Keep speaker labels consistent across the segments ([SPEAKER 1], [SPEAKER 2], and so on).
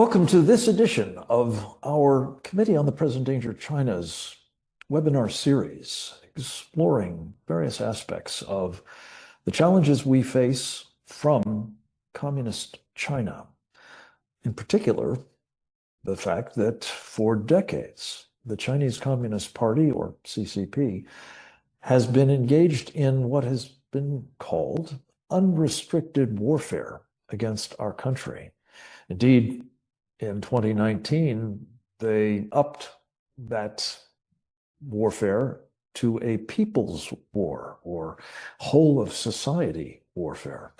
[SPEAKER 1] Welcome to this edition of our Committee on the Present Danger of China's webinar series, exploring various aspects of the challenges we face from communist China. In particular, the fact that for decades, the Chinese Communist Party, or CCP, has been engaged in what has been called unrestricted warfare against our country. Indeed, in 2019, they upped that warfare to a people's war, or whole of society warfare.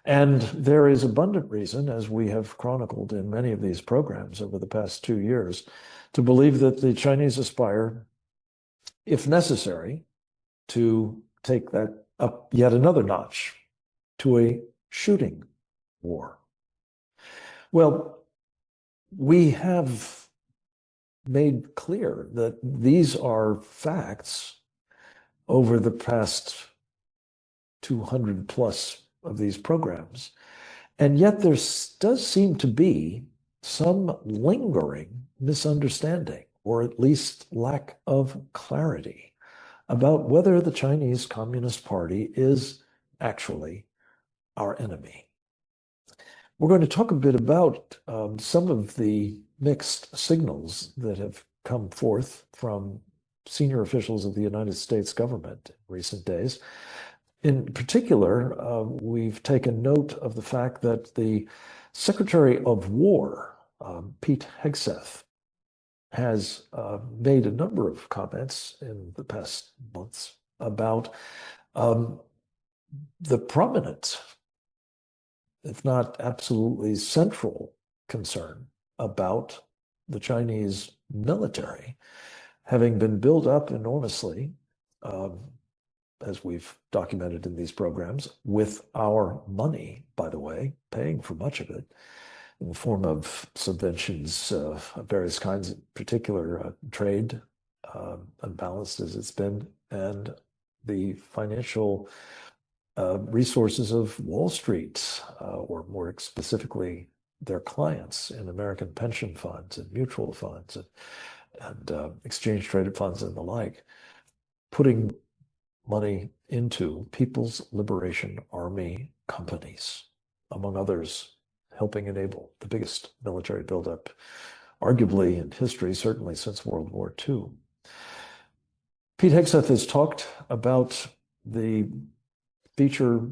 [SPEAKER 1] And there is abundant reason, as we have chronicled in many of these programs over the past 2 years, to believe that the Chinese aspire, if necessary, to take that up yet another notch to a shooting war. Well, we have made clear that these are facts over the past 200 plus of these programs. And yet there does seem to be some lingering misunderstanding, or at least lack of clarity, about whether the Chinese Communist Party is actually our enemy. We're going to talk a bit about some of the mixed signals that have come forth from senior officials of the United States government in recent days. In particular, we've taken note of the fact that the Secretary of War, Pete Hegseth, has made a number of comments in the past months about the prominent, if not absolutely central, concern about the Chinese military having been built up enormously, as we've documented in these programs, with our money, by the way, paying for much of it in the form of subventions of various kinds, in particular trade, unbalanced as it's been, and the financial resources of Wall Street, or more specifically, their clients in American pension funds and mutual funds and exchange-traded funds and the like, putting money into People's Liberation Army companies, among others, helping enable the biggest military buildup, arguably in history, certainly since World War II. Pete Hegseth has talked about the feature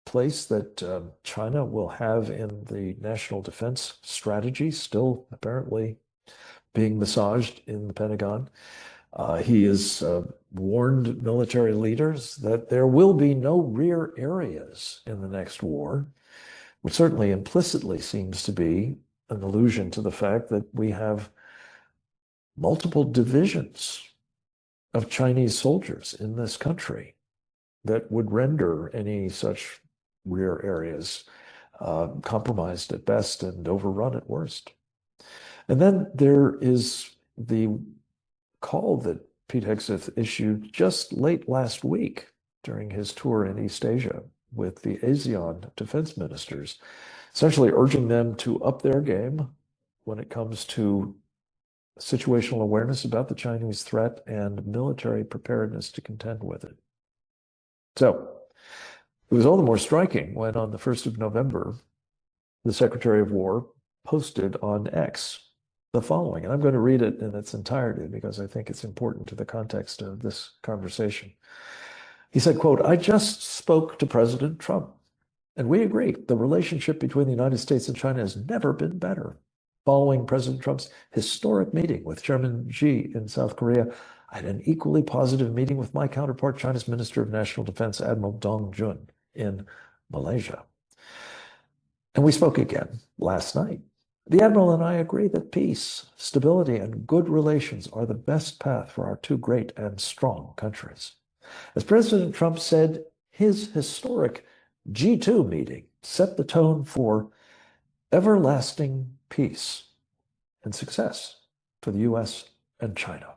[SPEAKER 1] place that China will have in the national defense strategy, still apparently being massaged in the Pentagon. He has warned military leaders that there will be no rear areas in the next war, which certainly implicitly seems to be an allusion to the fact that we have multiple divisions of Chinese soldiers in this country that would render any such rear areas compromised at best and overrun at worst. And then there is the call that Pete Hegseth issued just late last week during his tour in East Asia with the ASEAN defense ministers, essentially urging them to up their game when it comes to situational awareness about the Chinese threat and military preparedness to contend with it. So it was all the more striking when on the 1st of November, the Secretary of War posted on X the following, and I'm going to read it in its entirety because I think it's important to the context of this conversation. He said, quote, "I just spoke to President Trump, and we agree the relationship between the United States and China has never been better. Following President Trump's historic meeting with Chairman Xi in South Korea, I had an equally positive meeting with my counterpart, China's Minister of National Defense, Admiral Dong Jun, in Malaysia. And we spoke again last night. The Admiral and I agree that peace, stability, and good relations are the best path for our two great and strong countries. As President Trump said, his historic G2 meeting set the tone for everlasting peace and success for the U.S. and China.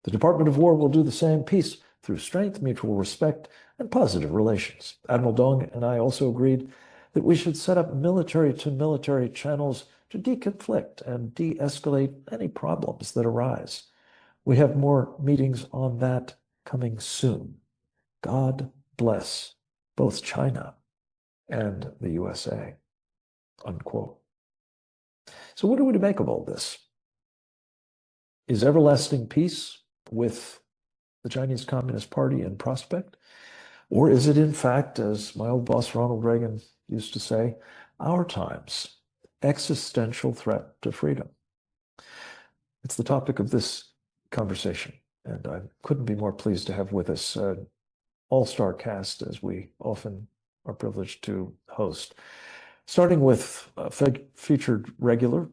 [SPEAKER 1] The Department of War will do the same, peace through strength, mutual respect, and positive relations. Admiral Dong and I also agreed that we should set up military-to-military channels to deconflict and de-escalate any problems that arise. We have more meetings on that coming soon. God bless both China and the USA, unquote. So what are we to make of all this? Is everlasting peace with the Chinese Communist Party in prospect? Or is it, in fact, as my old boss Ronald Reagan used to say, our time's existential threat to freedom? It's the topic of this conversation, and I couldn't be more pleased to have with us an all-star cast, as we often are privileged to host. Starting with a featured regular,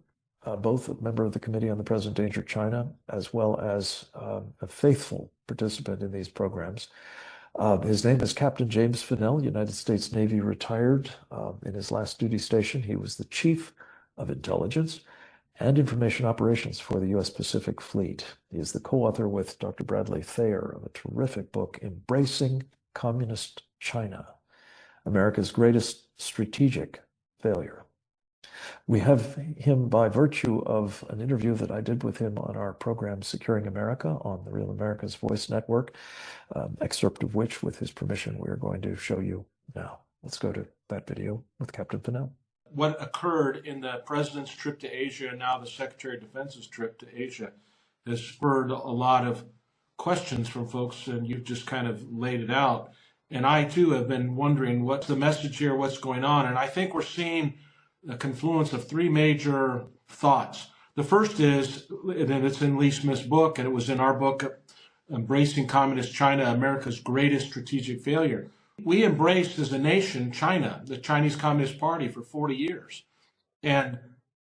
[SPEAKER 1] both a member of the Committee on the Present Danger of China, as well as a faithful participant in these programs. His name is Captain James Fennell, United States Navy retired. In his last duty station, he was the Chief of Intelligence and Information Operations for the U.S. Pacific Fleet. He is the co-author with Dr. Bradley Thayer of a terrific book, Embracing Communist China, America's Greatest Strategic Failure. We have him by virtue of an interview that I did with him on our program, Securing America, on the Real America's Voice Network, excerpt of which, with his permission, we are going to show you now. Let's go to that video with Captain Fennell.
[SPEAKER 2] What occurred in the president's trip to Asia and now the Secretary of Defense's trip to Asia has spurred a lot of questions from folks, and you've just kind of laid it out. And I, too, have been wondering what's the message here, what's going on. And I think we're seeing a confluence of three major thoughts. The first is, and it's in Lee Smith's book, and it was in our book, Embracing Communist China, America's Greatest Strategic Failure. We embraced as a nation China, the Chinese Communist Party, for 40 years. And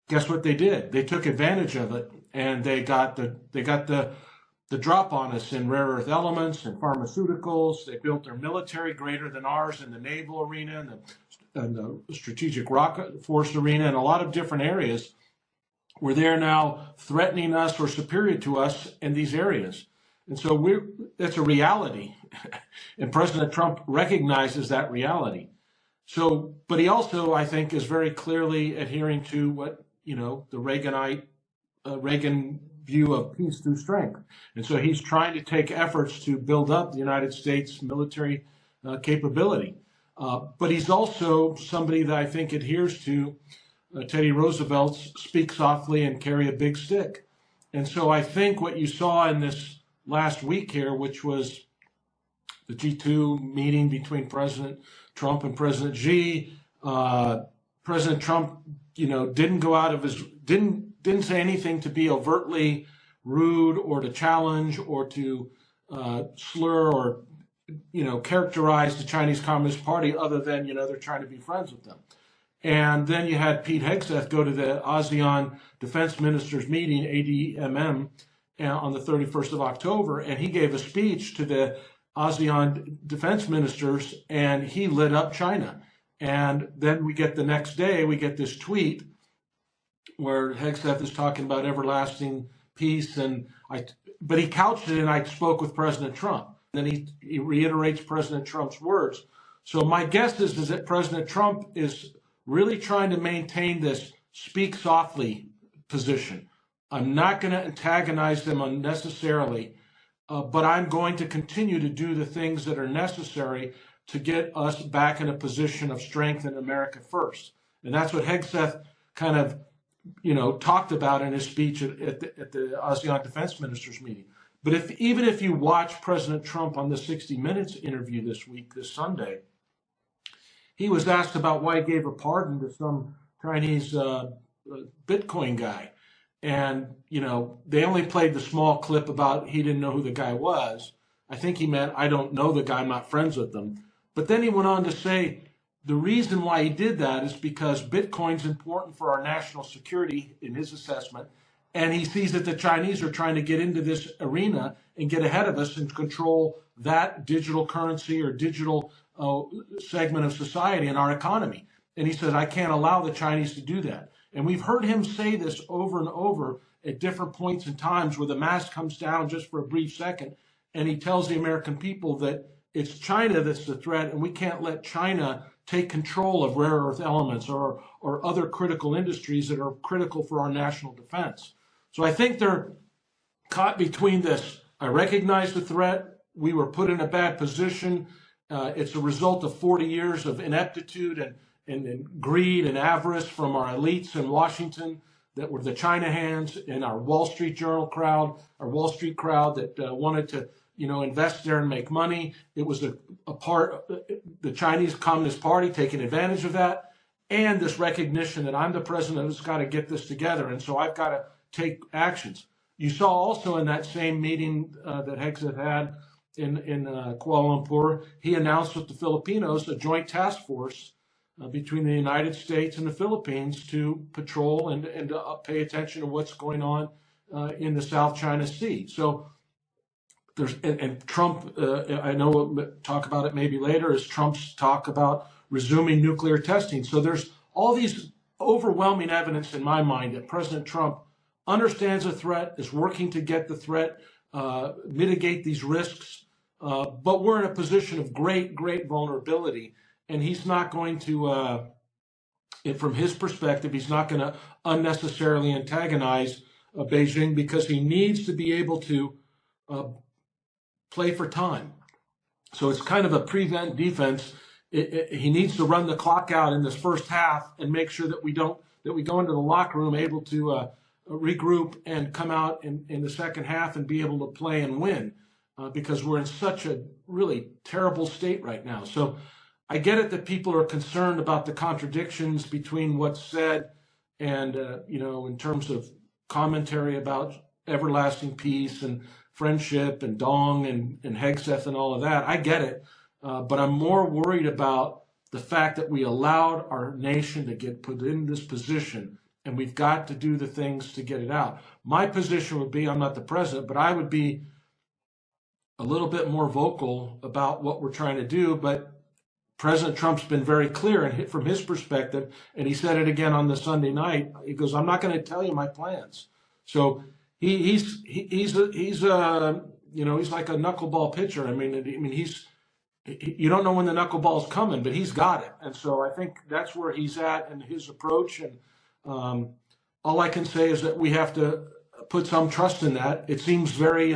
[SPEAKER 2] guess what they did? They took advantage of it, and they got the drop on us in rare earth elements and pharmaceuticals. They built their military greater than ours in the naval arena and the strategic rocket force arena and a lot of different areas where they're now threatening us or superior to us in these areas. And so that's a reality. And President Trump recognizes that reality. So, but he also, I think, is very clearly adhering to what, the Reagan view of peace through strength. And so he's trying to take efforts to build up the United States military capability. But he's also somebody that I think adheres to Teddy Roosevelt's speak softly and carry a big stick. And so I think what you saw in this last week here, which was the G2 meeting between President Trump and President Xi, President Trump, didn't go out of his, didn't say anything to be overtly rude or to challenge or to slur or characterize the Chinese Communist Party other than, they're trying to be friends with them. And then you had Pete Hegseth go to the ASEAN Defense Ministers meeting, ADMM, on the 31st of October, and he gave a speech to the ASEAN Defense Ministers, and he lit up China. And then we get the next day, we get this tweet where Hegseth is talking about everlasting peace, but he couched it, and I spoke with President Trump. Then he reiterates President Trump's words. So my guess is that President Trump is really trying to maintain this speak softly position. I'm not going to antagonize them unnecessarily, but I'm going to continue to do the things that are necessary to get us back in a position of strength in America first. And that's what Hegseth kind of, talked about in his speech at the ASEAN Defense Ministers meeting. But even if you watch President Trump on the 60 Minutes interview this Sunday, he was asked about why he gave a pardon to some Chinese Bitcoin guy. And, they only played the small clip about he didn't know who the guy was. I think he meant, I don't know the guy, I'm not friends with them. But then he went on to say the reason why he did that is because Bitcoin's important for our national security in his assessment. And he sees that the Chinese are trying to get into this arena and get ahead of us and control that digital currency or digital segment of society and our economy. And he said, I can't allow the Chinese to do that. And we've heard him say this over and over at different points in times where the mask comes down just for a brief second. And he tells the American people that it's China that's the threat, and we can't let China take control of rare earth elements or other critical industries that are critical for our national defense. So I think they're caught between this. I recognize the threat. We were put in a bad position. It's a result of 40 years of ineptitude and greed and avarice from our elites in Washington that were the China hands and our Wall Street Journal crowd, our Wall Street crowd that wanted to, invest there and make money. It was a part of the Chinese Communist Party taking advantage of that, and this recognition that I'm the president who's got to get this together, and so I've got to take actions. You saw also in that same meeting that Hegseth had in Kuala Lumpur, he announced with the Filipinos a joint task force between the United States and the Philippines to patrol and pay attention to what's going on in the South China Sea. So there's and Trump, I know we'll talk about it maybe later, is Trump's talk about resuming nuclear testing. So there's all these overwhelming evidence in my mind that President Trump understands the threat, is working to get the threat, mitigate these risks, but we're in a position of great vulnerability, and he's not going to, from his perspective, he's not going to unnecessarily antagonize Beijing because he needs to be able to play for time. So it's kind of a prevent defense. He needs to run the clock out in this first half and make sure that we go into the locker room able to regroup and come out in the second half and be able to play and win because we're in such a really terrible state right now. So I get it that people are concerned about the contradictions between what's said and, in terms of commentary about everlasting peace and friendship and Dong and Hegseth and all of that. I get it. But I'm more worried about the fact that we allowed our nation to get put in this position, and we've got to do the things to get it out. My position would be, I'm not the president, but I would be a little bit more vocal about what we're trying to do. But President Trump's been very clear and from his perspective, and he said it again on the Sunday night. He goes, "I'm not going to tell you my plans." So he's like a knuckleball pitcher. I mean you don't know when the knuckleball's coming, but he's got it. And so I think that's where he's at in his approach. And all I can say is that we have to put some trust in that. It seems very,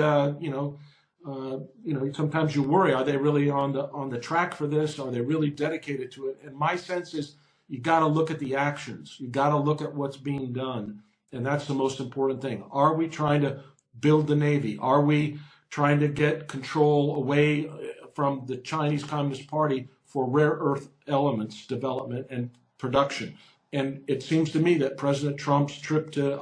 [SPEAKER 2] sometimes you worry, are they really on the track for this? Are they really dedicated to it? And my sense is you got to look at the actions. You got to look at what's being done. And that's the most important thing. Are we trying to build the Navy? Are we trying to get control away from the Chinese Communist Party for rare earth elements development and production? And it seems to me that President Trump's trip to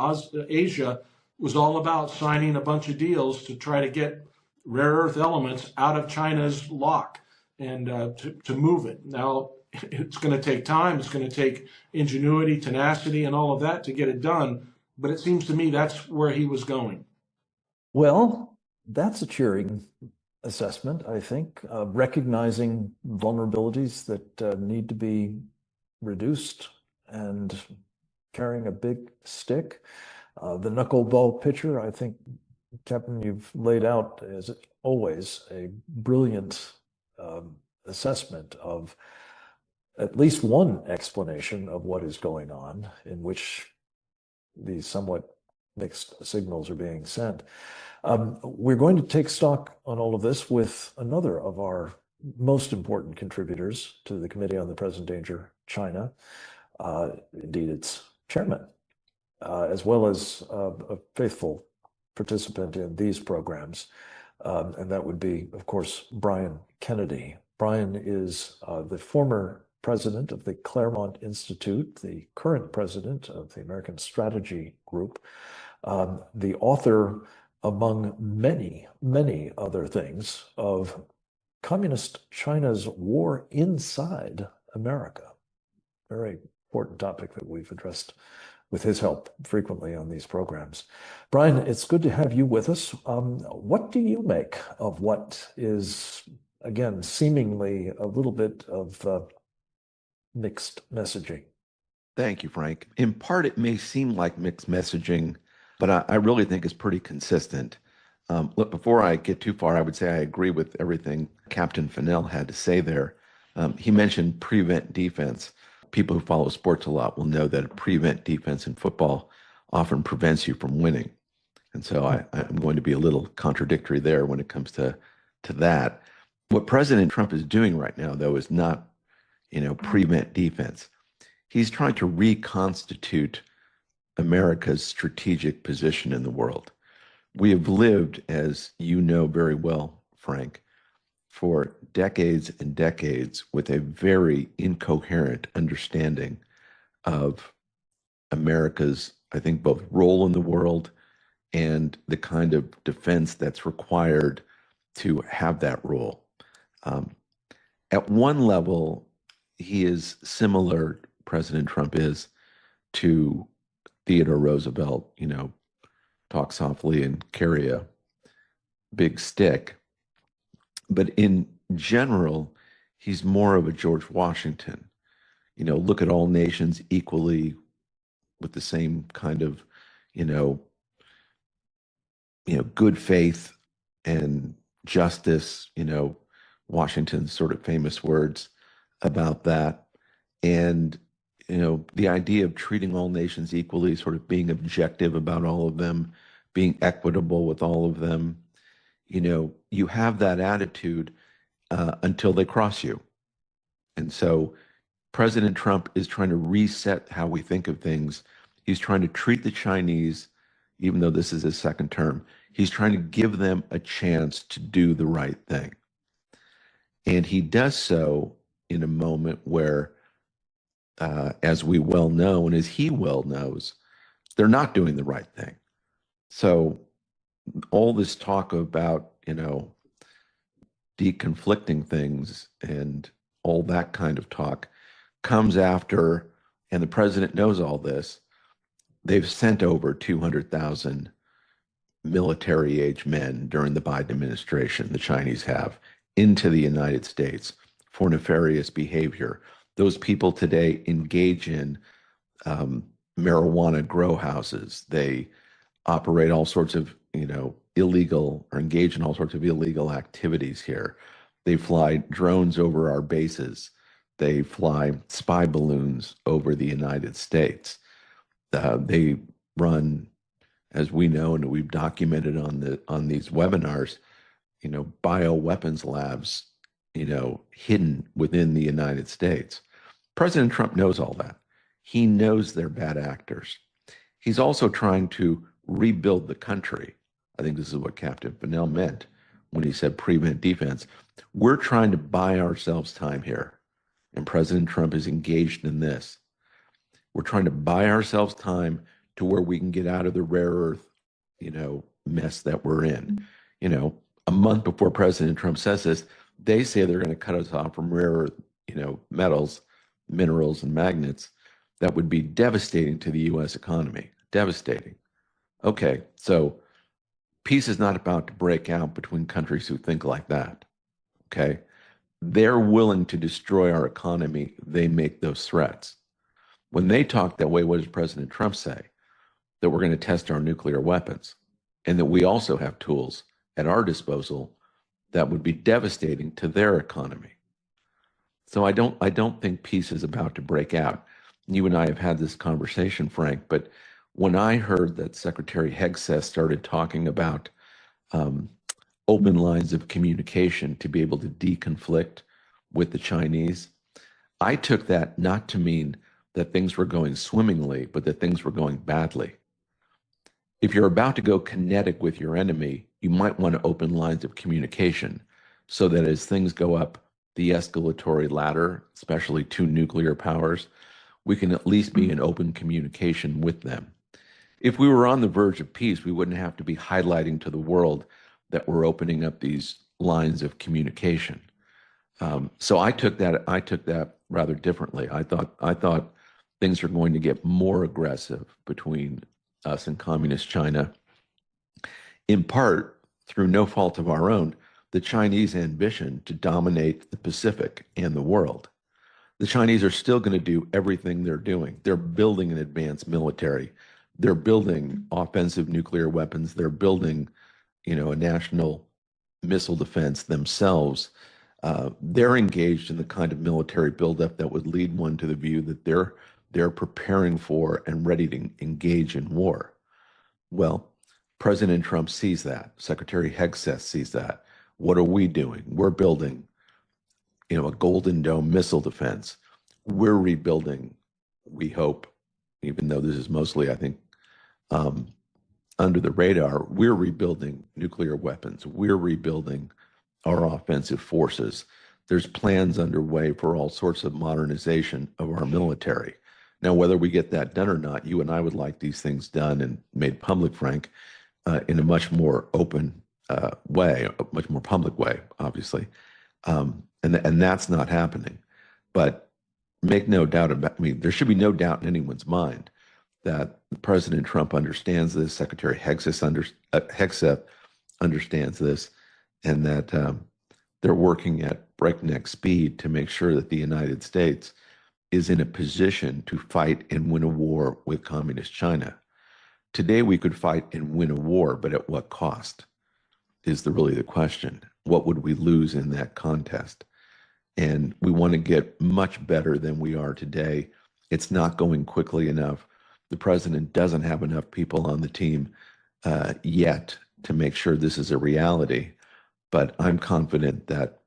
[SPEAKER 2] Asia was all about signing a bunch of deals to try to get rare earth elements out of China's lock and to move it. Now, it's going to take time. It's going to take ingenuity, tenacity, and all of that to get it done. But it seems to me that's where he was going.
[SPEAKER 1] Well, that's a cheering assessment, I think, recognizing vulnerabilities that need to be reduced and carrying a big stick. The knuckleball pitcher, I think, Captain, you've laid out, as always, a brilliant assessment of at least one explanation of what is going on, in which these somewhat mixed signals are being sent. We're going to take stock on all of this with another of our most important contributors to the Committee on the Present Danger, China, indeed its chairman, as well as a faithful participant in these programs, and that would be, of course, Brian Kennedy. Brian is the former president of the Claremont Institute, the current president of the American Strategy Group, the author, among many other things, of Communist China's war inside America. Very important topic that we've addressed with his help frequently on these programs. Brian, it's good to have you with us. What do you make of what is, again, seemingly a little bit of mixed messaging?
[SPEAKER 3] Thank you, Frank. In part, it may seem like mixed messaging, but I really think it's pretty consistent. Look, before I get too far, I would say I agree with everything Captain Fennell had to say there. He mentioned prevent defense. People who follow sports a lot will know that prevent defense in football often prevents you from winning. And so I'm going to be a little contradictory there when it comes to that. What President Trump is doing right now, though, is not, prevent defense. He's trying to reconstitute America's strategic position in the world. We have lived, as you know very well, Frank, for decades and decades with a very incoherent understanding of America's, I think, both role in the world and the kind of defense that's required to have that role. At one level, he is similar, President Trump is, to Theodore Roosevelt, talk softly and carry a big stick. But in general, he's more of a George Washington. Look at all nations equally with the same kind of, good faith and justice, Washington's sort of famous words about that. And, the idea of treating all nations equally, sort of being objective about all of them, being equitable with all of them, you have that attitude until they cross you. And so President Trump is trying to reset how we think of things. He's trying to treat the Chinese, even though this is his second term, he's trying to give them a chance to do the right thing. And he does so in a moment where, as we well know, and as he well knows, they're not doing the right thing. So all this talk about, deconflicting things and all that kind of talk comes after, and the president knows all this, they've sent over 200,000 military-age men during the Biden administration, the Chinese have, into the United States for nefarious behavior. Those people today engage in marijuana grow houses. They operate all sorts of, illegal, or engage in all sorts of illegal activities here. They fly drones over our bases. They fly spy balloons over the United States. They run, as we know and we've documented on these webinars, bioweapons labs, hidden within the United States. President Trump knows all that. He knows they're bad actors. He's also trying to rebuild the country. I think this is what Captain Fennell meant when he said prevent defense. We're trying to buy ourselves time here, and President Trump is engaged in this. We're trying to buy ourselves time to where we can get out of the rare earth, mess that we're in. A month before President Trump says this, they say they're going to cut us off from rare earth, metals, minerals, and magnets. That would be devastating to the U.S. economy. Devastating. Okay, so peace is not about to break out between countries who think like that. Okay? They're willing to destroy our economy. They make those threats. When they talk that way, what does President Trump say? That we're going to test our nuclear weapons and that we also have tools at our disposal that would be devastating to their economy. So I don't think peace is about to break out. You and I have had this conversation, Frank, but when I heard that Secretary Hegseth started talking about open lines of communication to be able to deconflict with the Chinese, I took that not to mean that things were going swimmingly, but that things were going badly. If you're about to go kinetic with your enemy, you might want to open lines of communication so that as things go up the escalatory ladder, especially to nuclear powers, we can at least be in open communication with them. If we were on the verge of peace, we wouldn't have to be highlighting to the world that we're opening up these lines of communication. So I took that rather differently. I thought things are going to get more aggressive between us and communist China, in part through no fault of our own, the Chinese ambition to dominate the Pacific and the world. The Chinese are still going to do everything they're doing. They're building an advanced military. They're building offensive nuclear weapons. They're building, a national missile defense themselves. they're engaged in the kind of military buildup that would lead one to the view that they're preparing for and ready to engage in war. Well, President Trump sees that. Secretary Hegseth sees that. What are we doing? We're building, a Golden Dome missile defense. We're rebuilding, we hope, even though this is mostly, I think, under the radar, we're rebuilding nuclear weapons. We're rebuilding our offensive forces. There's plans underway for all sorts of modernization of our military. Now, whether we get that done or not, you and I would like these things done and made public, Frank, in a much more open way, a much more public way, obviously. And that's not happening. But make no doubt about, there should be no doubt in anyone's mind that President Trump understands this, Secretary Hegseth understands this, and that they're working at breakneck speed to make sure that the United States is in a position to fight and win a war with Communist China. Today, we could fight and win a war, but at what cost is really the question. What would we lose in that contest? And we want to get much better than we are today. It's not going quickly enough. The president doesn't have enough people on the team yet to make sure this is a reality. But I'm confident that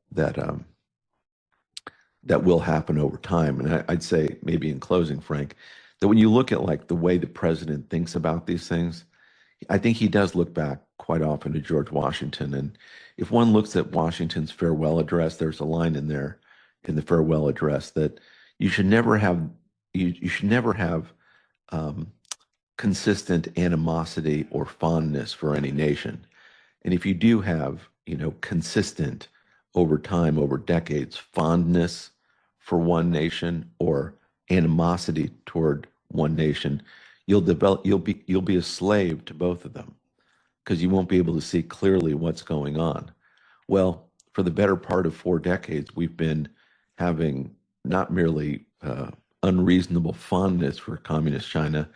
[SPEAKER 3] will happen over time. And I'd say, maybe in closing, Frank, that when you look at like the way the president thinks about these things, I think he does look back quite often to George Washington. And if one looks at Washington's farewell address, there's a line in there in the farewell address that you should never have consistent animosity or fondness for any nation. And if you do have, consistent over time, over decades, fondness for one nation or animosity toward one nation, you'll be a slave to both of them because you won't be able to see clearly what's going on. Well, for the better part of 4 decades, we've been having not merely unreasonable fondness for Communist China,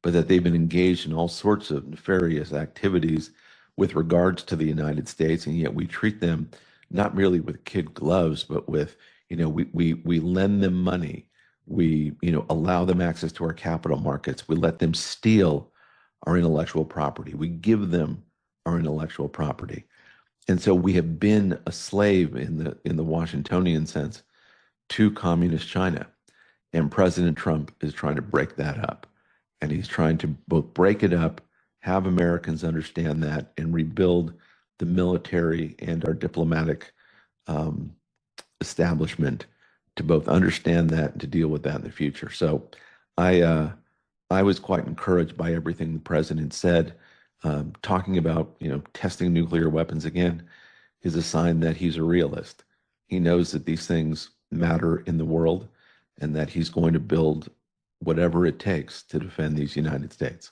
[SPEAKER 3] but that they've been engaged in all sorts of nefarious activities with regards to the United States, and yet we treat them not merely with kid gloves, but with, we lend them money. We, allow them access to our capital markets. We let them steal our intellectual property. We give them our intellectual property. And so we have been a slave in the Washingtonian sense to Communist China. And President Trump is trying to break that up. And he's trying to both break it up, have Americans understand that, and rebuild the military and our diplomatic establishment to both understand that and to deal with that in the future. So I was quite encouraged by everything the president said. Talking about, testing nuclear weapons again is a sign that he's a realist. He knows that these things matter in the world and that he's going to build whatever it takes to defend these United States.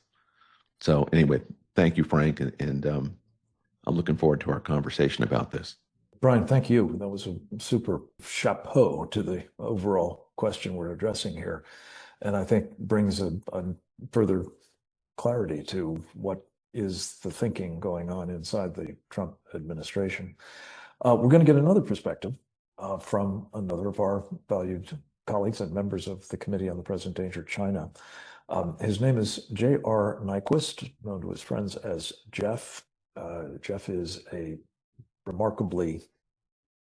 [SPEAKER 3] So anyway, thank you, Frank, and I'm looking forward to our conversation about this.
[SPEAKER 1] Brian, thank you. That was a super chapeau to the overall question we're addressing here. And I think brings a further clarity to what is the thinking going on inside the Trump administration. We're going to get another perspective from another of our valued colleagues and members of the Committee on the Present Danger China. His name is J.R. Nyquist, known to his friends as Jeff. Jeff is a remarkably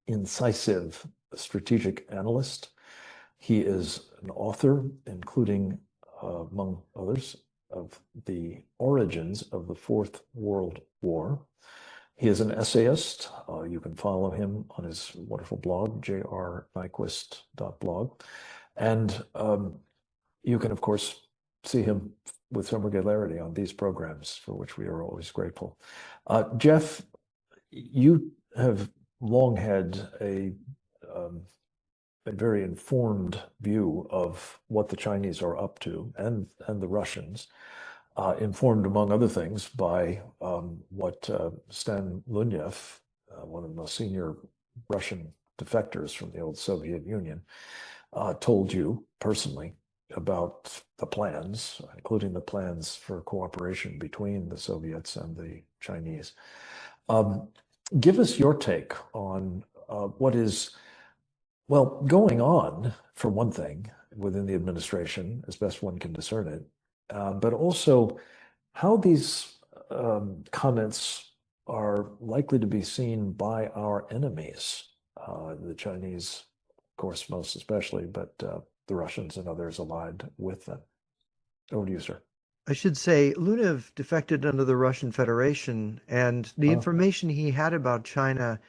[SPEAKER 1] incisive strategic analyst. He is an author, including, among others, of the origins of the Fourth World War. He is an essayist. You can follow him on his wonderful blog, jrnyquist.blog. And you can, of course, see him with some regularity on these programs, for which we are always grateful. Jeff, you have long had a very informed view of what the Chinese are up to, and the Russians, informed, among other things, by what Stan Lunyev, one of the most senior Russian defectors from the old Soviet Union, told you personally about the plans, including the plans for cooperation between the Soviets and the Chinese. Give us your take on what is, well, going on, for one thing, within the administration, as best one can discern it, but also how these comments are likely to be seen by our enemies, the Chinese, of course, most especially, but the Russians and others allied with them. Over to you, sir.
[SPEAKER 4] I should say, Lunev defected under the Russian Federation, and the information he had about China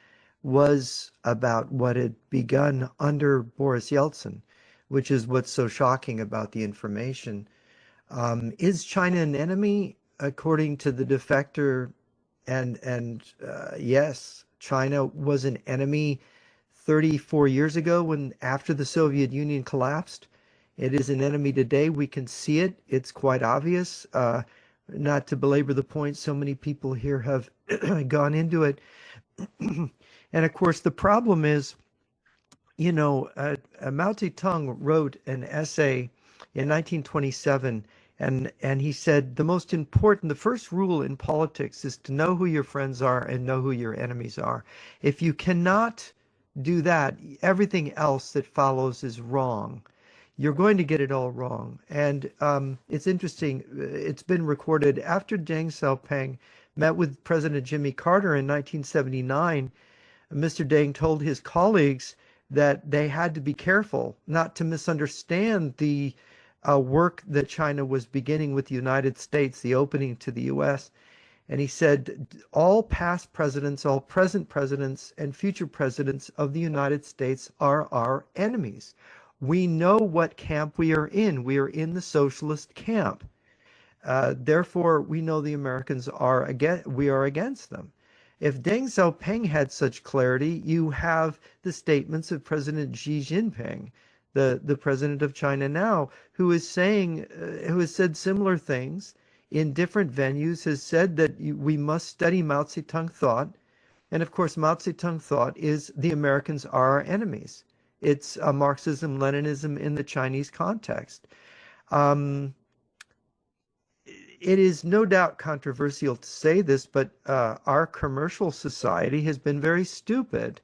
[SPEAKER 4] was about what had begun under Boris Yeltsin, which is what's so shocking about the information. Is China an enemy? According to the defector, and yes, China was an enemy 34 years ago when after the Soviet Union collapsed. It is an enemy today. We can see it. It's quite obvious. Not to belabor the point, so many people here have gone into it. And of course, the problem is, you know, Mao Zedong wrote an essay in 1927, and he said the first rule in politics is to know who your friends are and know who your enemies are. If you cannot do that, everything else that follows is wrong. You're going to get it all wrong. And it's interesting, it's been recorded after Deng Xiaoping met with President Jimmy Carter in 1979, Mr. Deng told his colleagues that they had to be careful not to misunderstand the work that China was beginning with the United States, the opening to the U.S. And he said, all past presidents, all present presidents, and future presidents of the United States are our enemies. We know what camp we are in. We are in the socialist camp. Therefore, we know the Americans are we are against them. If Deng Xiaoping had such clarity, you have the statements of President Xi Jinping, the president of China now, who is saying, who has said similar things in different venues, has said that we must study Mao Zedong thought. And of course, Mao Zedong thought is the Americans are our enemies. It's Marxism-Leninism in the Chinese context. It is no doubt controversial to say this, but our commercial society has been very stupid.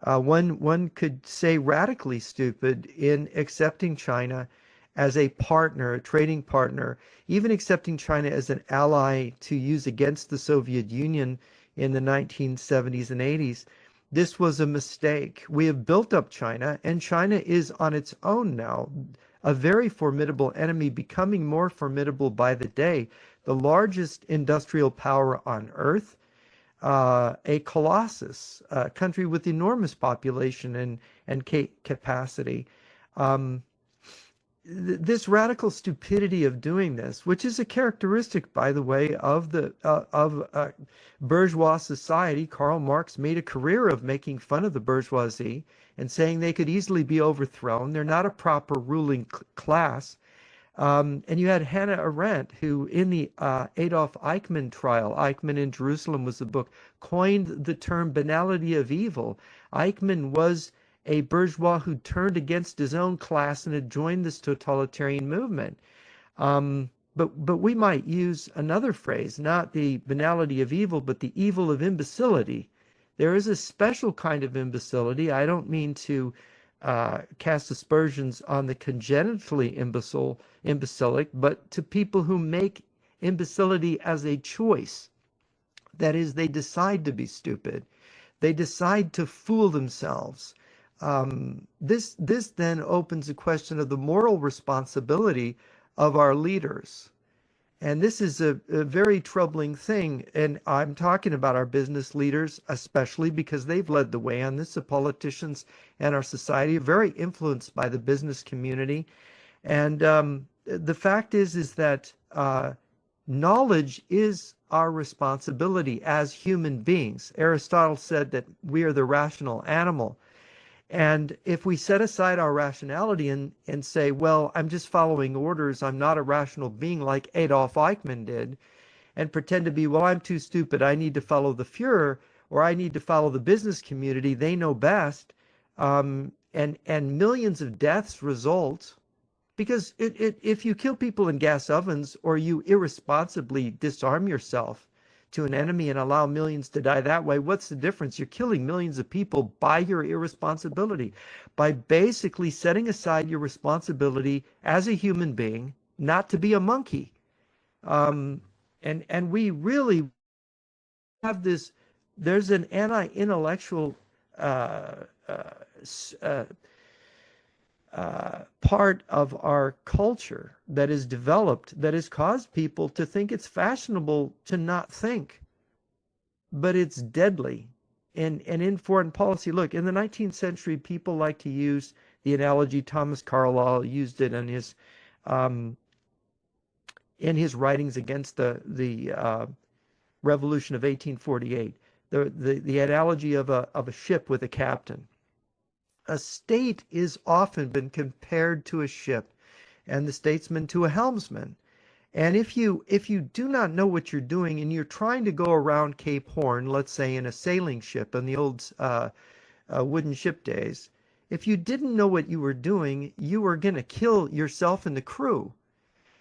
[SPEAKER 4] One could say radically stupid in accepting China as a partner, a trading partner, even accepting China as an ally to use against the Soviet Union in the 1970s and 80s. This was a mistake. We have built up China, and China is on its own now, a very formidable enemy, becoming more formidable by the day, the largest industrial power on earth, a colossus, a country with enormous population and capacity. This radical stupidity of doing this, which is a characteristic, by the way, of bourgeois society. Karl Marx made a career of making fun of the bourgeoisie and saying they could easily be overthrown. They're not a proper ruling class. And you had Hannah Arendt, who in the Adolf Eichmann trial, Eichmann in Jerusalem was the book, coined the term banality of evil. Eichmann was a bourgeois who turned against his own class and had joined this totalitarian movement. But we might use another phrase, not the banality of evil, but the evil of imbecility. There is a special kind of imbecility. I don't mean to cast aspersions on the congenitally imbecilic, but to people who make imbecility as a choice. That is, they decide to be stupid. They decide to fool themselves. This then opens a question of the moral responsibility of our leaders. And this is a very troubling thing. And I'm talking about our business leaders, especially because they've led the way on this. The politicians and our society are very influenced by the business community. And the fact is that knowledge is our responsibility as human beings. Aristotle said that we are the rational animal. And if we set aside our rationality and say, well, I'm just following orders, I'm not a rational being like Adolf Eichmann did, and pretend to be, well, I'm too stupid, I need to follow the Fuhrer, or I need to follow the business community, they know best, and millions of deaths result, because if you kill people in gas ovens or you irresponsibly disarm yourself to an enemy and allow millions to die that way, what's the difference? You're killing millions of people by your irresponsibility, by basically setting aside your responsibility as a human being, not to be a monkey. And we really have this, there's an anti-intellectual part of our culture that is developed that has caused people to think it's fashionable to not think, but it's deadly. And in foreign policy, look, in the 19th century, people like to use the analogy. Thomas Carlyle used it in his writings against the Revolution of 1848. The analogy of a ship with a captain. A state is often been compared to a ship, and the statesman to a helmsman. And if you do not know what you're doing and you're trying to go around Cape Horn, let's say in a sailing ship in the old wooden ship days, if you didn't know what you were doing, you were going to kill yourself and the crew.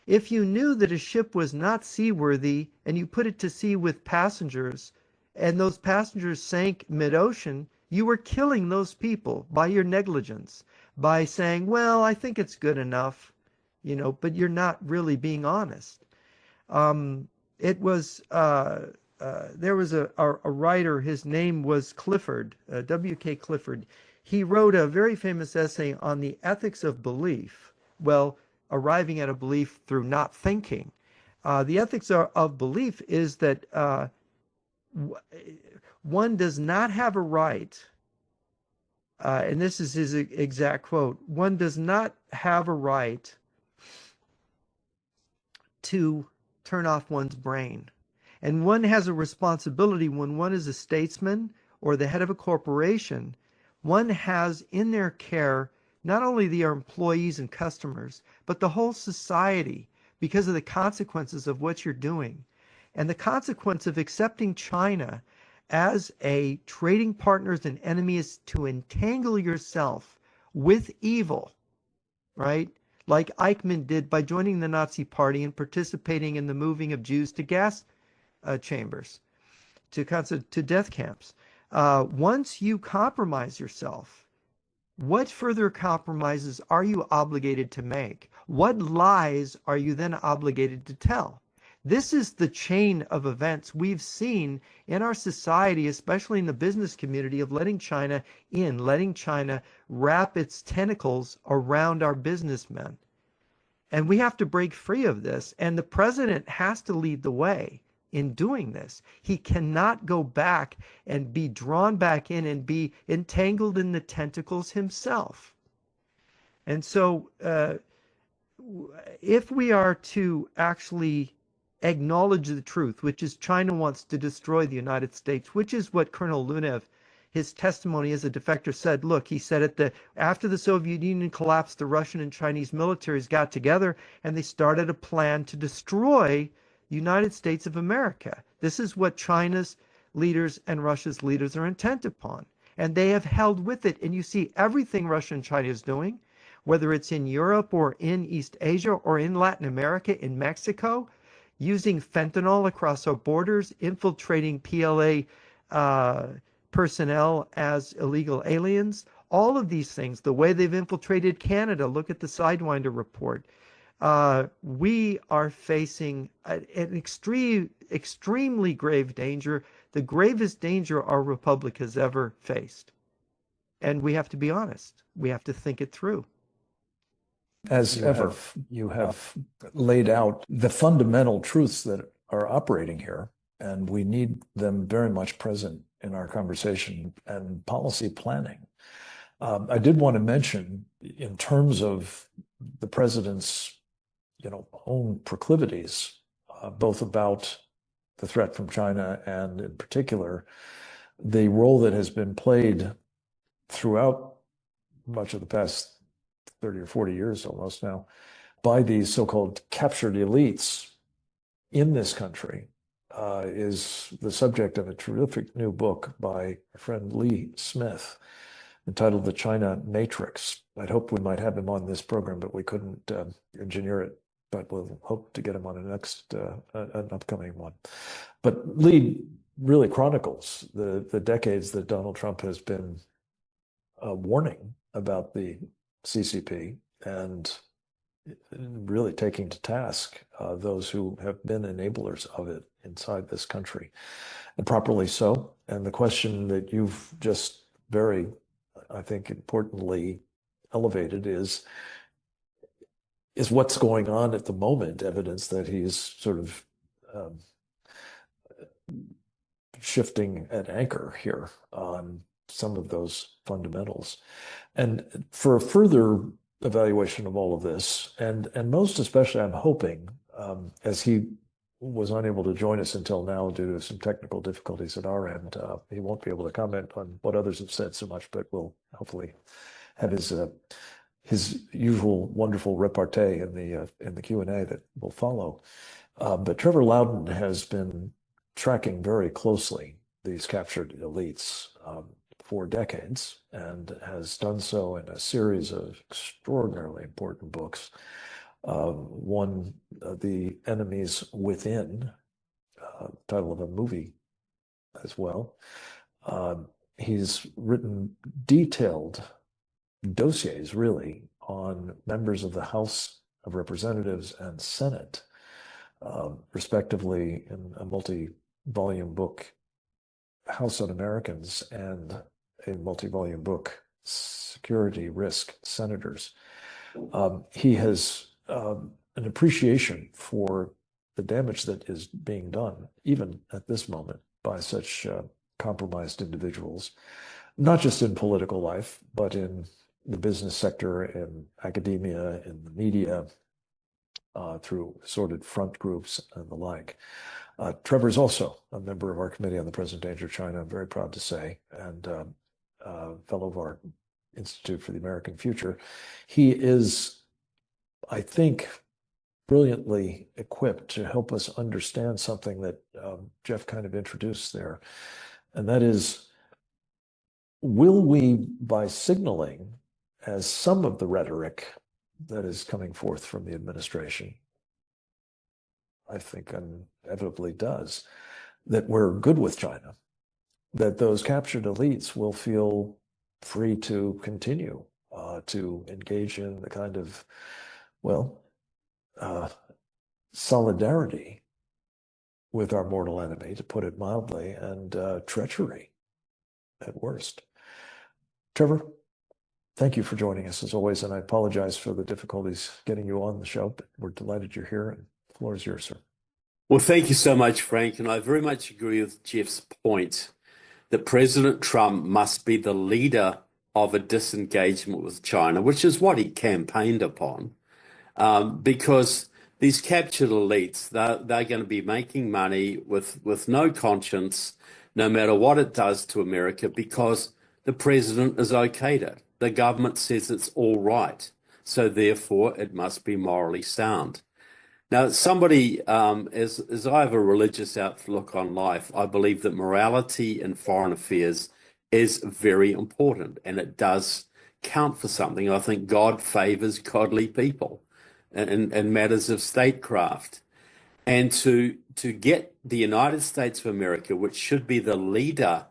[SPEAKER 4] If you knew that a ship was not seaworthy and you put it to sea with passengers, and those passengers sank mid-ocean, you were killing those people by your negligence, by saying, well, I think it's good enough, but you're not really being honest. There was a writer, his name was Clifford, W.K. Clifford. He wrote a very famous essay on the ethics of belief. Well, arriving at a belief through not thinking. The ethics of belief is that one does not have a right, and this is his exact quote, one does not have a right to turn off one's brain. And one has a responsibility when one is a statesman or the head of a corporation. One has in their care not only their employees and customers, but the whole society because of the consequences of what you're doing. And the consequence of accepting China as a trading partner and enemy is to entangle yourself with evil, right? Like Eichmann did by joining the Nazi Party and participating in the moving of Jews to gas chambers, to death camps. Once you compromise yourself, what further compromises are you obligated to make? What lies are you then obligated to tell? This is the chain of events we've seen in our society, especially in the business community, of letting China in, letting China wrap its tentacles around our businessmen. And we have to break free of this. And the president has to lead the way in doing this. He cannot go back and be drawn back in and be entangled in the tentacles himself. And so if we are to actually acknowledge the truth, which is China wants to destroy the United States, which is what Colonel Lunev, his testimony as a defector, said. Look, he said after the Soviet Union collapsed, the Russian and Chinese militaries got together and they started a plan to destroy the United States of America. This is what China's leaders and Russia's leaders are intent upon. And they have held with it. And you see everything Russia and China is doing, whether it's in Europe or in East Asia or in Latin America, in Mexico, using fentanyl across our borders, infiltrating PLA personnel as illegal aliens, all of these things, the way they've infiltrated Canada, look at the Sidewinder report. We are facing an extremely grave danger, the gravest danger our republic has ever faced. And we have to be honest. We have to think it through.
[SPEAKER 1] As ever, you have laid out the fundamental truths that are operating here, and we need them very much present in our conversation and policy planning. I did want to mention, in terms of the president's own proclivities, both about the threat from China and in particular the role that has been played throughout much of the past 30 or 40 years almost now by these so-called captured elites in this country, is the subject of a terrific new book by our friend Lee Smith entitled The China Matrix. I'd hoped we might have him on this program, but we couldn't engineer it but we'll hope to get him on an upcoming one. But Lee really chronicles the decades that Donald Trump has been warning about the CCP and really taking to task those who have been enablers of it inside this country, and properly so. And the question that you've just very, I think, importantly elevated is what's going on at the moment evidence that he's sort of shifting an anchor here on some of those fundamentals. And for a further evaluation of all of this, and most especially, I'm hoping, as he was unable to join us until now due to some technical difficulties at our end, he won't be able to comment on what others have said so much, but we'll hopefully have his usual wonderful repartee in the Q&A that will follow. But Trevor Loudon has been tracking very closely these captured elites for decades, and has done so in a series of extraordinarily important books. One, The Enemies Within, title of a movie as well. He's written detailed dossiers, really, on members of the House of Representatives and Senate, respectively, in a multi-volume book, House Un-Americans, and a multi-volume book, Security Risk Senators. He has an appreciation for the damage that is being done, even at this moment, by such compromised individuals, not just in political life, but in the business sector, in academia, in the media, through assorted front groups and the like. Trevor is also a member of our Committee on the Present Danger of China, I'm very proud to say, and fellow of our Institute for the American Future. He is, I think, brilliantly equipped to help us understand something that Jeff kind of introduced there, and that is, will we, by signaling, as some of the rhetoric that is coming forth from the administration, I think inevitably does, that we're good with China, that those captured elites will feel free to continue to engage in the kind of, well, solidarity with our mortal enemy, to put it mildly, and treachery at worst. Trevor, thank you for joining us as always, and I apologize for the difficulties getting you on the show, but we're delighted you're here, and the floor is yours, sir.
[SPEAKER 5] Well, thank you so much, Frank, and I very much agree with Jeff's point that President Trump must be the leader of a disengagement with China, which is what he campaigned upon, because these captured elites, they're going to be making money with no conscience, no matter what it does to America, because the president is okayed it. The government says it's all right, so therefore it must be morally sound. Now, somebody, as I have a religious outlook on life, I believe that morality in foreign affairs is very important, and it does count for something. I think God favors godly people in matters of statecraft. And to get the United States of America, which should be the leader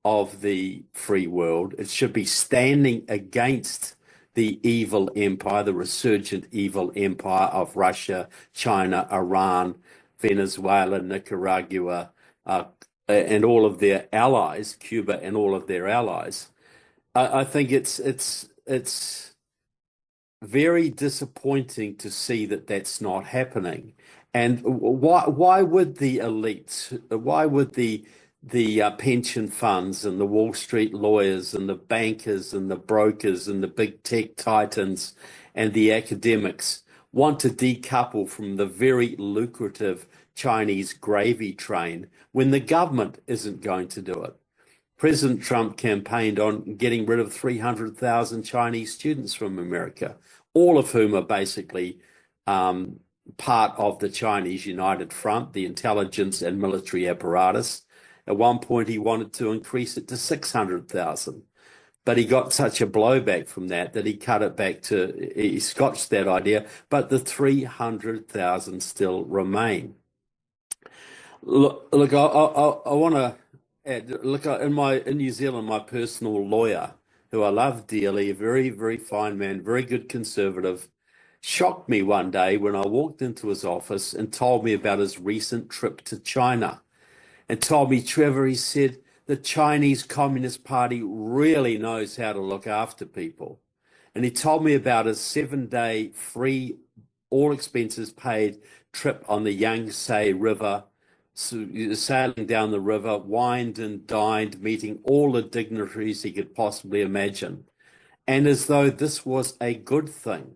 [SPEAKER 5] of the free world, it should be standing against the evil empire, the resurgent evil empire of Russia, China, Iran, Venezuela, Nicaragua, and all of their allies, Cuba and all of their allies. I think it's very disappointing to see that that's not happening. And why would the elites, why would the pension funds and the Wall Street lawyers and the bankers and the brokers and the big tech titans and the academics want to decouple from the very lucrative Chinese gravy train when the government isn't going to do it? President Trump campaigned on getting rid of 300,000 Chinese students from America, all of whom are basically part of the Chinese United Front, the intelligence and military apparatus. At one point, he wanted to increase it to 600,000. But he got such a blowback from that he cut it back to, he scotched that idea, but the 300,000 still remain. Look, I want to add, look, in New Zealand, my personal lawyer, who I love dearly, a very, very fine man, very good conservative, shocked me one day when I walked into his office and told me about his recent trip to China. And told me, Trevor, he said, the Chinese Communist Party really knows how to look after people. And he told me about his 7-day free, all expenses paid trip on the Yangtze River, sailing down the river, wined and dined, meeting all the dignitaries he could possibly imagine. And as though this was a good thing.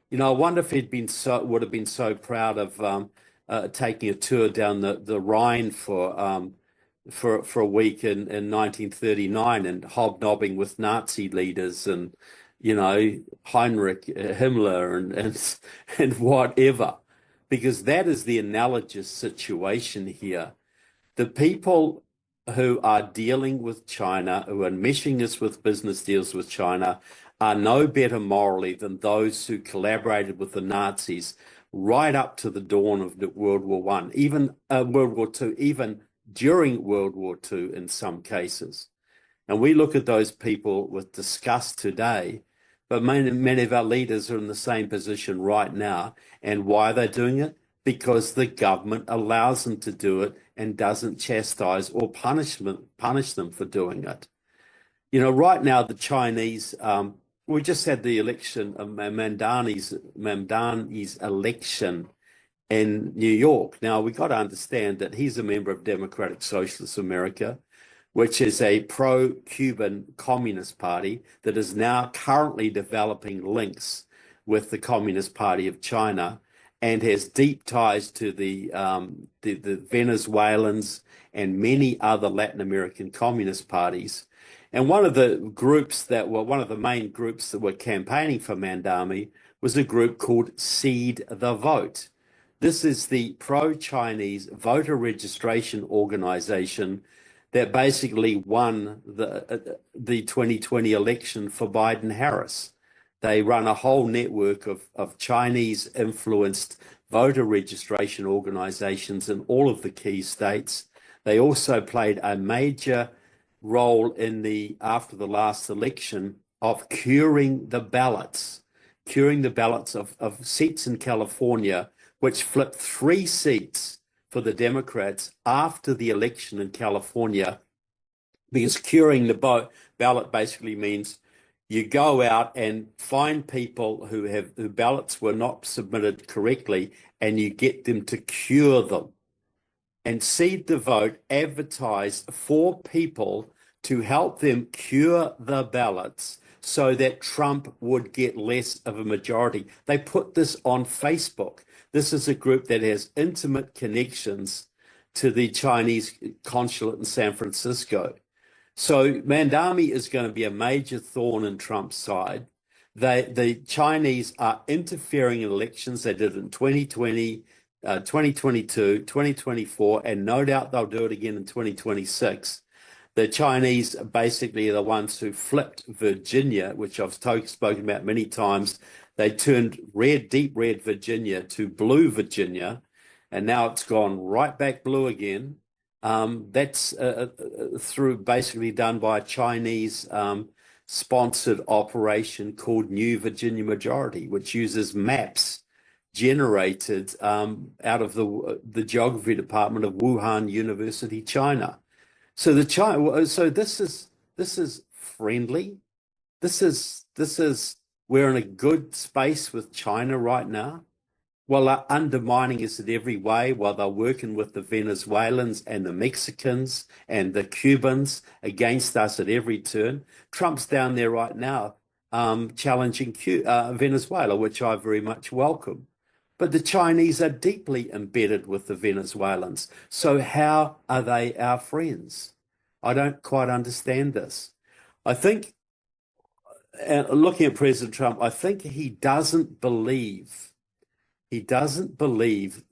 [SPEAKER 5] You know, I wonder if he'd been would have been so proud of taking a tour down the Rhine for a week in 1939 and hobnobbing with Nazi leaders and, you know, Heinrich Himmler and whatever, because that is the analogous situation here. The people who are dealing with China, who are meshing us with business deals with China, are no better morally than those who collaborated with the Nazis right up to the dawn of World War I, even World War II, even during World War II in some cases. And we look at those people with disgust today, but many of our leaders are in the same position right now. And why are they doing it? Because the government allows them to do it and doesn't chastise or punish them for doing it. You know, right now, the Chinese, we just had the election of Mamdani's election in New York. Now, we've got to understand that he's a member of Democratic Socialist America, which is a pro-Cuban Communist Party that is now currently developing links with the Communist Party of China and has deep ties to the Venezuelans and many other Latin American communist parties. And one of the main groups that were campaigning for Mamdani was a group called Seed the Vote. This is the pro-Chinese voter registration organization that basically won the 2020 election for Biden-Harris. They run a whole network of Chinese-influenced voter registration organizations in all of the key states. They also played a major role after the last election of curing the ballots of seats in California, which flipped 3 seats for the Democrats after the election in California, because curing the ballot basically means you go out and find people who ballots were not submitted correctly, and you get them to cure them. And Seed the Vote advertised for people to help them cure the ballots so that Trump would get less of a majority. They put this on Facebook. This is a group that has intimate connections to the Chinese consulate in San Francisco. So Mamdani is going to be a major thorn in Trump's side. The Chinese are interfering in elections. They did it in 2020, 2022, 2024, and no doubt they'll do it again in 2026. The Chinese basically are the ones who flipped Virginia, which I've spoken about many times. They turned deep red Virginia to blue Virginia, and now it's gone right back blue again. That's through basically done by a Chinese sponsored operation called New Virginia Majority, which uses maps generated out of the geography department of Wuhan University, China. So this is friendly. We're in a good space with China right now. Well, they're undermining us in every way while they're working with the Venezuelans and the Mexicans and the Cubans against us at every turn. Trump's down there right now challenging Venezuela, which I very much welcome. But the Chinese are deeply embedded with the Venezuelans. So how are they our friends? I don't quite understand this. I think, looking at President Trump, I think he doesn't believe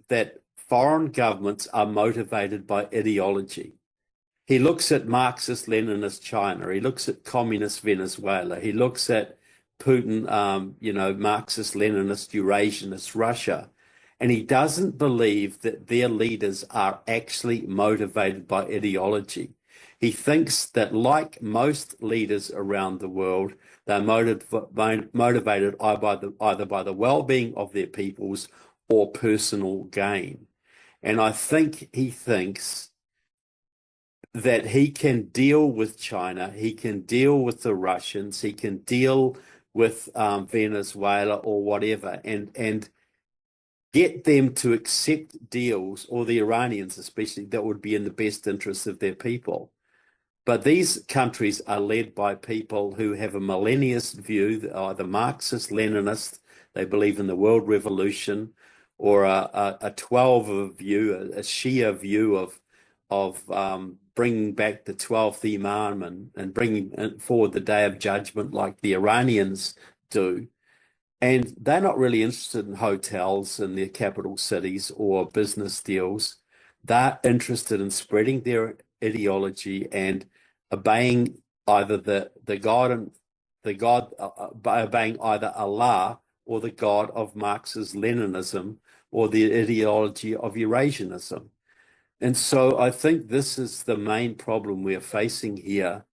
[SPEAKER 5] that foreign governments are motivated by ideology. He looks at Marxist-Leninist China. He looks at communist Venezuela. He looks at Putin, Marxist-Leninist Eurasianist Russia. And he doesn't believe that their leaders are actually motivated by ideology. He thinks that, like most leaders around the world, they're motivated either by the well-being of their peoples or personal gain. And I think he thinks that he can deal with China, he can deal with the Russians, he can deal with Venezuela or whatever, and get them to accept deals, or the Iranians especially, that would be in the best interest of their people. But these countries are led by people who have a millennialist view, either Marxist-Leninist, they believe in the world revolution, or a 12 view, a Shia view of bringing back the 12th Imam and bringing forward the Day of Judgment like the Iranians do. And they're not really interested in hotels in their capital cities or business deals. They're interested in spreading their ideology and obeying either obeying either Allah or the God of Marxist-Leninism or the ideology of Eurasianism. And so I think this is the main problem we're facing here,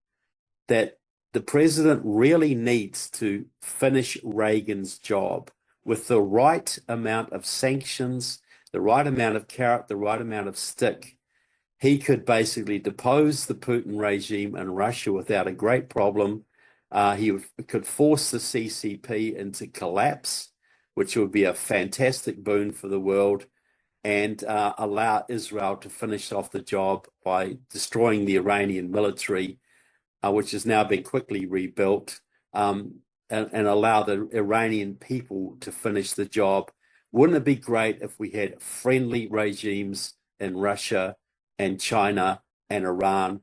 [SPEAKER 5] that the president really needs to finish Reagan's job with the right amount of sanctions, the right amount of carrot, the right amount of stick. He could basically depose the Putin regime in Russia without a great problem. He could force the CCP into collapse, which would be a fantastic boon for the world, and allow Israel to finish off the job by destroying the Iranian military, which has now been quickly rebuilt, and allow the Iranian people to finish the job. Wouldn't it be great if we had friendly regimes in Russia and China and Iran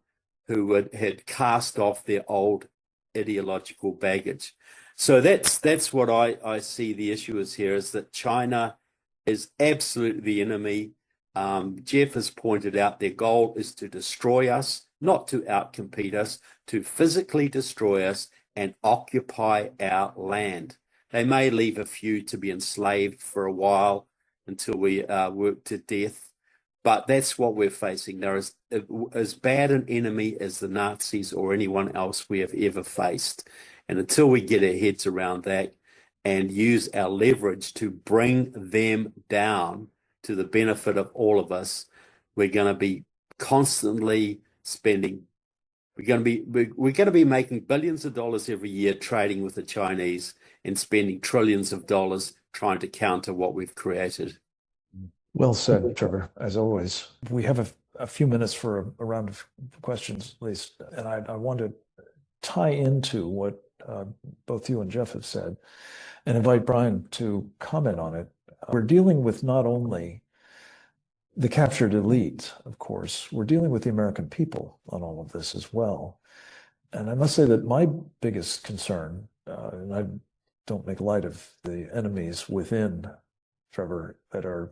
[SPEAKER 5] who had cast off their old ideological baggage? So that's what I see the issue is here, is that China is absolutely the enemy. Jeff has pointed out their goal is to destroy us, not to outcompete us, to physically destroy us and occupy our land. They may leave a few to be enslaved for a while until we work to death, but that's what we're facing. They're as bad an enemy as the Nazis or anyone else we have ever faced. And until we get our heads around that and use our leverage to bring them down to the benefit of all of us, we're going to be constantly spending. We're going to be making billions of dollars every year trading with the Chinese and spending trillions of dollars trying to counter what we've created.
[SPEAKER 1] Well said, Trevor, as always. We have a few minutes for a round of questions, at least, and I want to tie into what both you and Jeff have said and invite Brian to comment on it. We're dealing with not only the captured elite, of course, we're dealing with the American people on all of this as well. And I must say that my biggest concern, and I don't make light of the enemies within, Trevor, that are,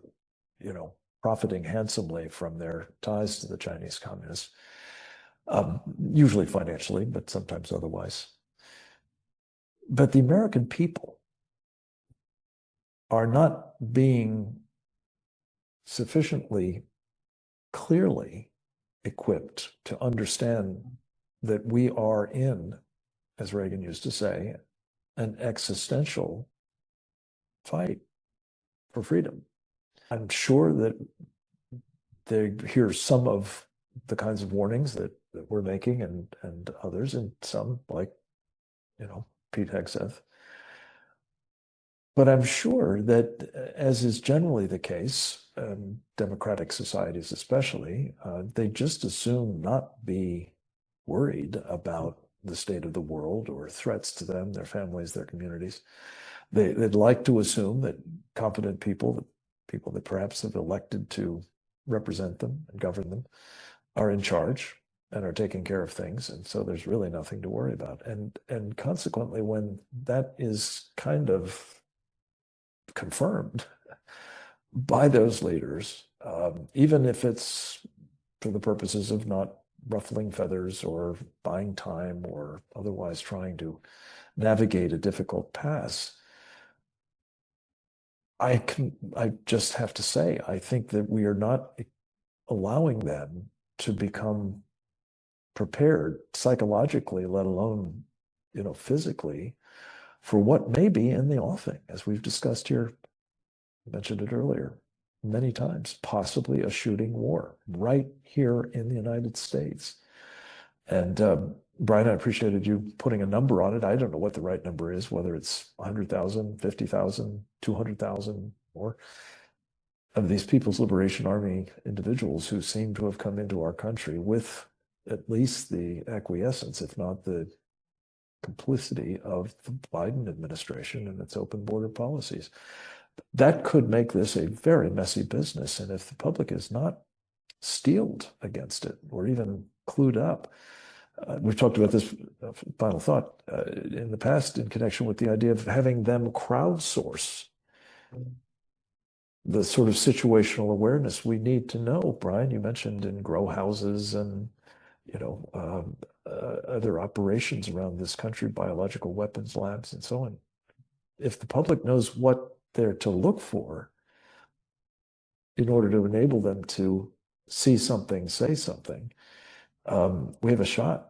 [SPEAKER 1] profiting handsomely from their ties to the Chinese communists, usually financially, but sometimes otherwise. But the American people are not being sufficiently clearly equipped to understand that we are in, as Reagan used to say, an existential fight for freedom. I'm sure that they hear some of the kinds of warnings that we're making and others, and some, like, Pete Hegseth. But I'm sure that, as is generally the case, democratic societies especially, they just assume not be worried about the state of the world or threats to them, their families, their communities. They'd like to assume that competent people that perhaps have elected to represent them and govern them, are in charge and are taking care of things. And so there's really nothing to worry about. And consequently, when that is kind of confirmed by those leaders, even if it's for the purposes of not ruffling feathers or buying time or otherwise trying to navigate a difficult pass. I just have to say, I think that we are not allowing them to become prepared psychologically, let alone, physically, for what may be in the offing, as we've discussed here, mentioned it earlier many times, possibly a shooting war right here in the United States. And Brian, I appreciated you putting a number on it. I don't know what the right number is, whether it's 100,000, 50,000, 200,000 more of these People's Liberation Army individuals who seem to have come into our country with at least the acquiescence, if not the complicity, of the Biden administration and its open border policies. That could make this a very messy business. And if the public is not steeled against it or even clued up, we've talked about this, final thought, in the past in connection with the idea of having them crowdsource the sort of situational awareness we need to know. Brian, you mentioned in grow houses and other operations around this country, biological weapons labs and so on. If the public knows what they're to look for in order to enable them to see something, say something, we have a shot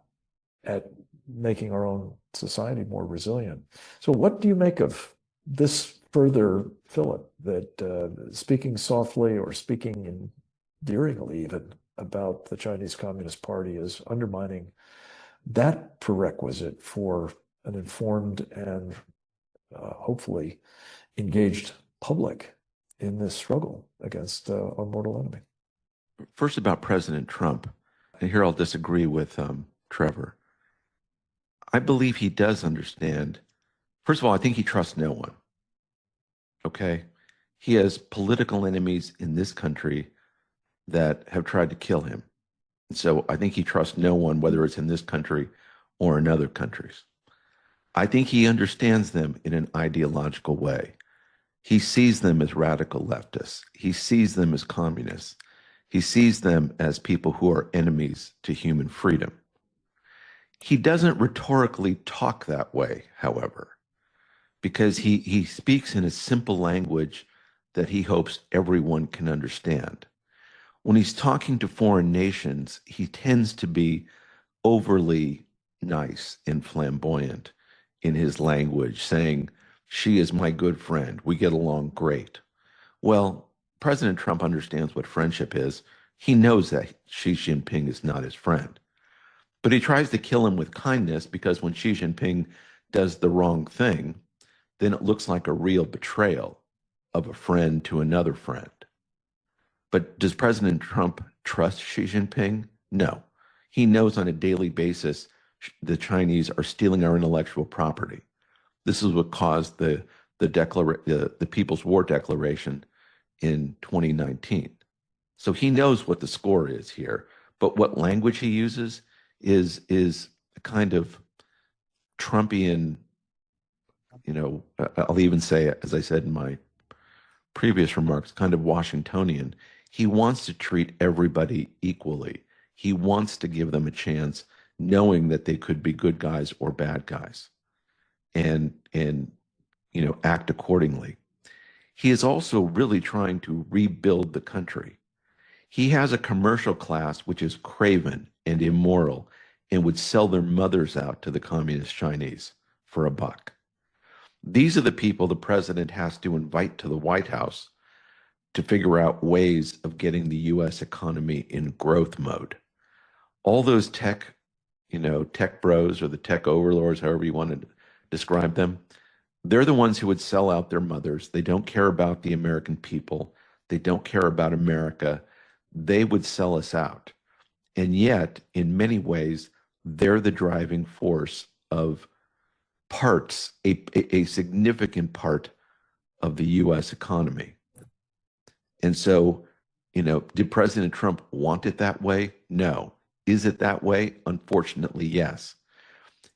[SPEAKER 1] at making our own society more resilient. So what do you make of this further, Philip, that speaking softly or speaking endearingly even about the Chinese Communist Party is undermining that prerequisite for an informed and hopefully engaged public in this struggle against our mortal enemy?
[SPEAKER 3] First, about President Trump, and here I'll disagree with Trevor. I believe he does understand. First of all, I think he trusts no one. Okay? He has political enemies in this country that have tried to kill him. And so I think he trusts no one, whether it's in this country or in other countries. I think he understands them in an ideological way. He sees them as radical leftists. He sees them as communists. He sees them as people who are enemies to human freedom. He doesn't rhetorically talk that way, however, because he speaks in a simple language that he hopes everyone can understand. When he's talking to foreign nations, he tends to be overly nice and flamboyant in his language, saying, "She is my good friend. We get along great." Well, President Trump understands what friendship is. He knows that Xi Jinping is not his friend. But he tries to kill him with kindness because when Xi Jinping does the wrong thing, then it looks like a real betrayal of a friend to another friend. But does President Trump trust Xi Jinping? No. He knows on a daily basis the Chinese are stealing our intellectual property. This is what caused the People's War Declaration in 2019. So he knows what the score is here, but what language he uses is a kind of Trumpian, I'll even say, as I said in my previous remarks, kind of Washingtonian. He wants to treat everybody equally. He wants to give them a chance, knowing that they could be good guys or bad guys, and act accordingly. He is also really trying to rebuild the country. He has a commercial class which is craven and immoral and would sell their mothers out to the communist Chinese for $1. These are the people the president has to invite to the White House to figure out ways of getting the U.S. economy in growth mode. All those tech bros or the tech overlords, however you want to describe them, they're the ones who would sell out their mothers. They don't care about the American people. They don't care about America. They would sell us out. And yet, in many ways, they're the driving force of parts, a significant part of the U.S. economy. And so, did President Trump want it that way? No. Is it that way? Unfortunately, yes.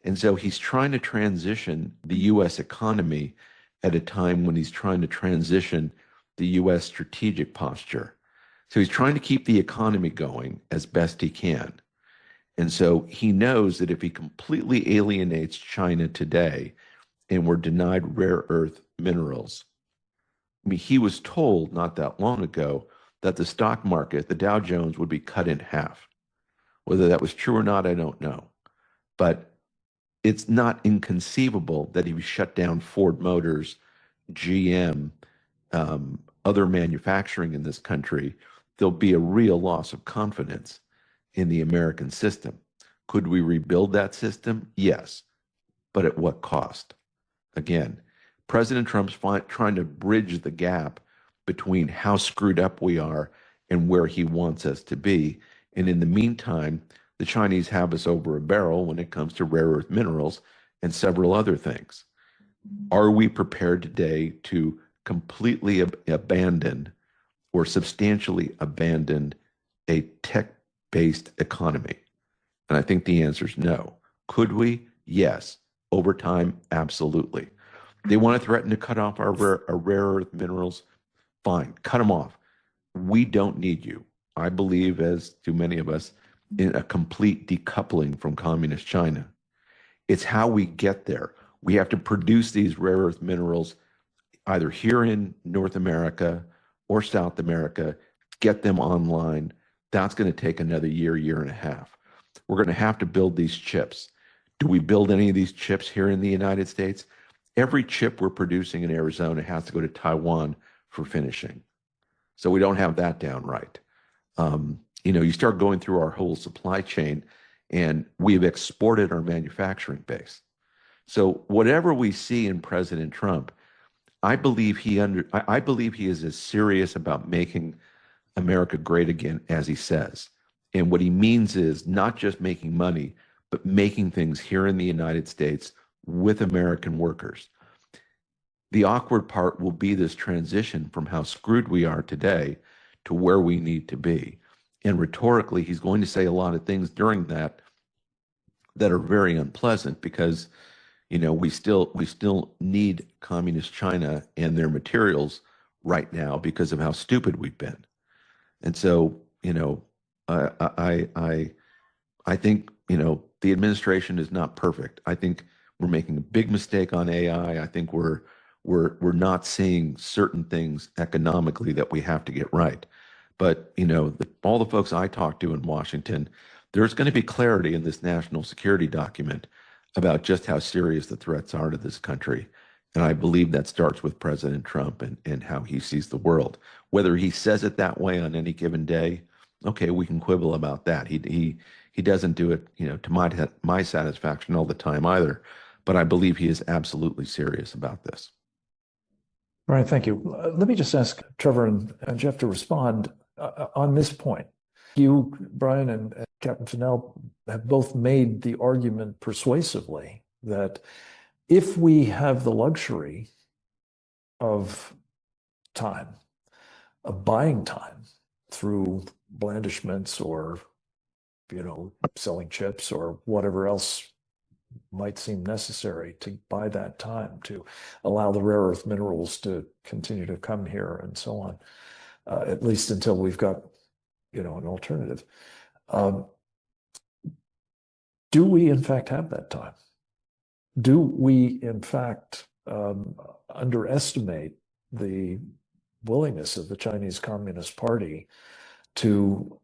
[SPEAKER 3] And so he's trying to transition the U.S. economy at a time when he's trying to transition the U.S. strategic posture. So he's trying to keep the economy going as best he can. And so he knows that if he completely alienates China today and we're denied rare earth minerals, I mean, he was told not that long ago that the stock market, the Dow Jones, would be cut in half. Whether that was true or not, I don't know. But it's not inconceivable that if you shut down Ford Motors, GM, other manufacturing in this country, there'll be a real loss of confidence in the American system. Could we rebuild that system? Yes. But at what cost? Again, President Trump's trying to bridge the gap between how screwed up we are and where he wants us to be. And in the meantime, the Chinese have us over a barrel when it comes to rare earth minerals and several other things. Are we prepared today to completely abandon or substantially abandon a tech-based economy? And I think the answer is no. Could we? Yes. Over time, absolutely. They want to threaten to cut off our rare earth minerals. Fine, cut them off. We don't need you. I believe, as do many of us, in a complete decoupling from communist China. It's how we get there. We have to produce these rare earth minerals either here in North America or South America, get them online. That's going to take another year, year and a half. We're going to have to build these chips. Do we build any of these chips here in the United States? Every chip we're producing in Arizona has to go to Taiwan for finishing. So we don't have that down right. You start going through our whole supply chain, and we've exported our manufacturing base. So whatever we see in President Trump, I believe he is as serious about making America great again as he says. And what he means is not just making money, but making things here in the United States with American workers. The awkward part will be this transition from how screwed we are today to where we need to be. And rhetorically, he's going to say a lot of things during that are very unpleasant because, we still need communist China and their materials right now because of how stupid we've been. And so, I think, the administration is not perfect. I think we're making a big mistake on AI. I think we're not seeing certain things economically that we have to get right. But, all the folks I talk to in Washington, there's going to be clarity in this national security document about just how serious the threats are to this country. And I believe that starts with President Trump and how he sees the world. Whether he says it that way on any given day, okay, we can quibble about that. He doesn't do it, to my satisfaction all the time either. But I believe he is absolutely serious about this.
[SPEAKER 1] All right, thank you. Let me just ask Trevor and Jeff to respond on this point. You, Brian, and Captain Fennell have both made the argument persuasively that if we have the luxury of time, of buying time through blandishments or, selling chips or whatever else might seem necessary to buy that time to allow the rare earth minerals to continue to come here and so on, at least until we've got, an alternative. Do we in fact have that time? Do we in fact underestimate the willingness of the Chinese Communist Party to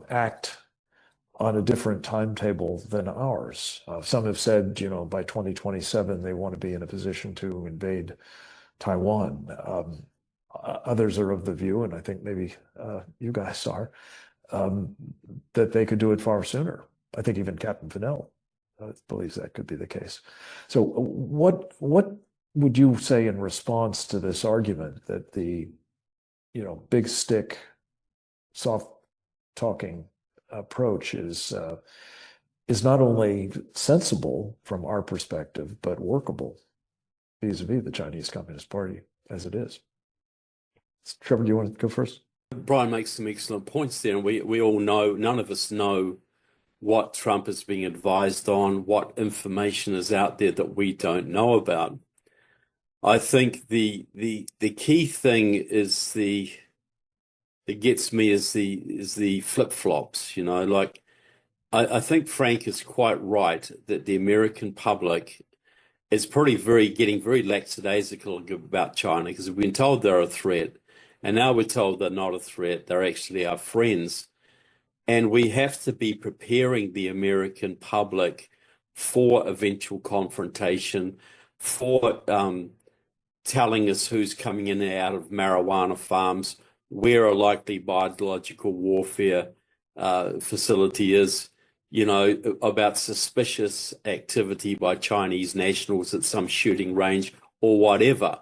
[SPEAKER 1] act on a different timetable than ours? Some have said, by 2027, they want to be in a position to invade Taiwan. Others are of the view, and I think maybe you guys are, that they could do it far sooner. I think even Captain Fennell believes that could be the case. So what would you say in response to this argument that the, big stick, soft talking approach is not only sensible from our perspective, but workable vis-a-vis the Chinese Communist Party as it is? Trevor, do you want to go first?
[SPEAKER 5] Brian makes some excellent points there, and we all know, none of us know what Trump is being advised on, what information is out there that we don't know about. I think the key thing is that gets me is the flip-flops, like I think Frank is quite right that the American public is probably getting very lackadaisical about China, because we've been told they're a threat, and now we're told they're not a threat, they're actually our friends. And we have to be preparing the American public for eventual confrontation, for telling us who's coming in and out of marijuana farms, where a likely biological warfare facility is, you know, about suspicious activity by Chinese nationals at some shooting range or whatever.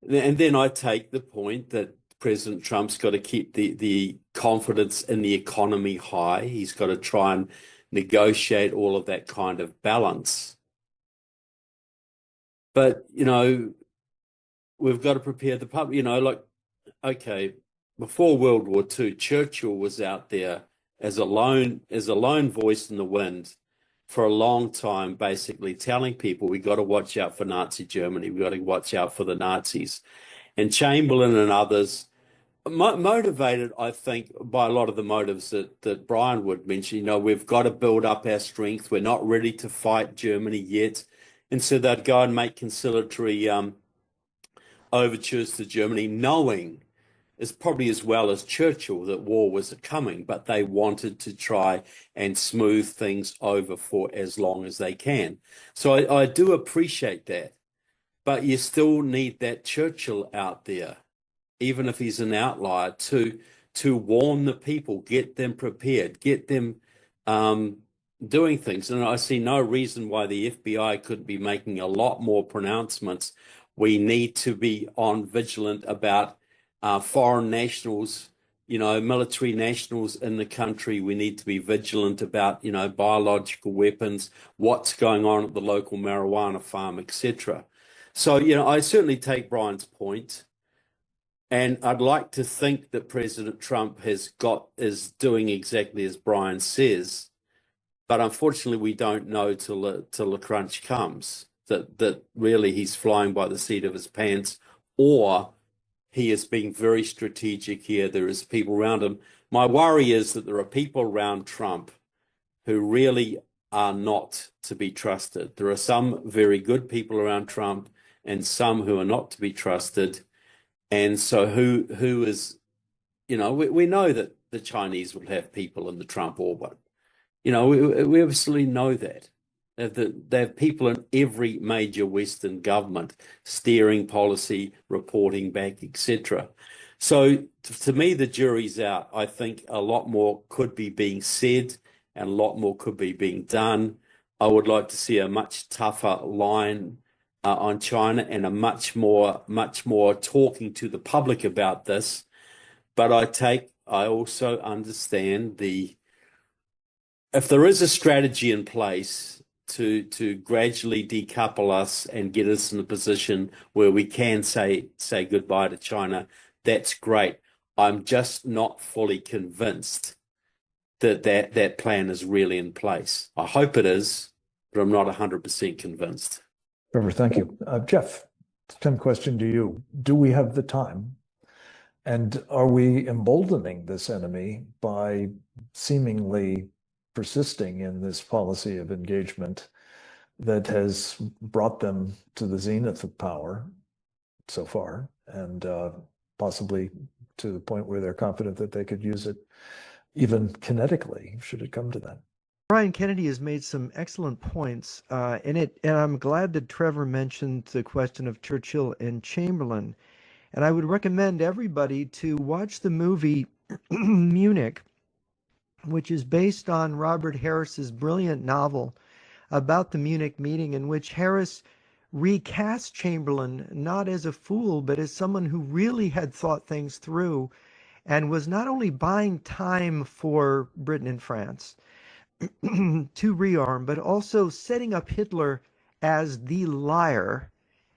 [SPEAKER 5] And then I take the point that President Trump's got to keep the confidence in the economy high. He's got to try and negotiate all of that kind of balance. But, you know, we've got to prepare the public, you know, like, okay, before World War II, Churchill was out there as a lone voice in the wind for a long time, basically telling people we got to watch out for Nazi Germany, we got to watch out for the Nazis. And Chamberlain and others, motivated, I think, by a lot of the motives that Brian would mention. You know, we've got to build up our strength. We're not ready to fight Germany yet. And so they'd go and make conciliatory overtures to Germany, knowing, as probably as well as Churchill, that war was coming, but they wanted to try and smooth things over for as long as they can. So I do appreciate that. But you still need that Churchill out there, even if he's an outlier, to warn the people, get them prepared, get them doing things. And I see no reason why the FBI couldn't be making a lot more pronouncements. We need to be on vigilant about foreign nationals, you know, military nationals in the country. We need to be vigilant about, you know, biological weapons, what's going on at the local marijuana farm, etc. So, you know, I certainly take Brian's point, and I'd like to think that President Trump is doing exactly as Brian says, but unfortunately we don't know till the crunch comes, that really he's flying by the seat of his pants, or he is being very strategic here. There is people around him. My worry is that there are people around Trump who really are not to be trusted. There are some very good people around Trump and some who are not to be trusted. And so who is, you know, we know that the Chinese will have people in the Trump orbit. You know, we absolutely know that. They have people in every major Western government steering policy, reporting back, etc. So to me, the jury's out. I think a lot more could be being said and a lot more could be being done. I would like to see a much tougher line on China and a much more talking to the public about this. But I also understand if there is a strategy in place to gradually decouple us and get us in a position where we can say goodbye to China, that's great. I'm just not fully convinced that plan is really in place. I hope it is, but I'm not 100% convinced.
[SPEAKER 1] Trevor, thank you. Jeff, same question to you. Do we have the time? And are we emboldening this enemy by seemingly persisting in this policy of engagement that has brought them to the zenith of power so far, and possibly to the point where they're confident that they could use it even kinetically, should it come to that?
[SPEAKER 4] Brian Kennedy has made some excellent points and I'm glad that Trevor mentioned the question of Churchill and Chamberlain. And I would recommend everybody to watch the movie Munich, which is based on Robert Harris's brilliant novel about the Munich meeting, in which Harris recast Chamberlain not as a fool, but as someone who really had thought things through and was not only buying time for Britain and France to rearm, but also setting up Hitler as the liar,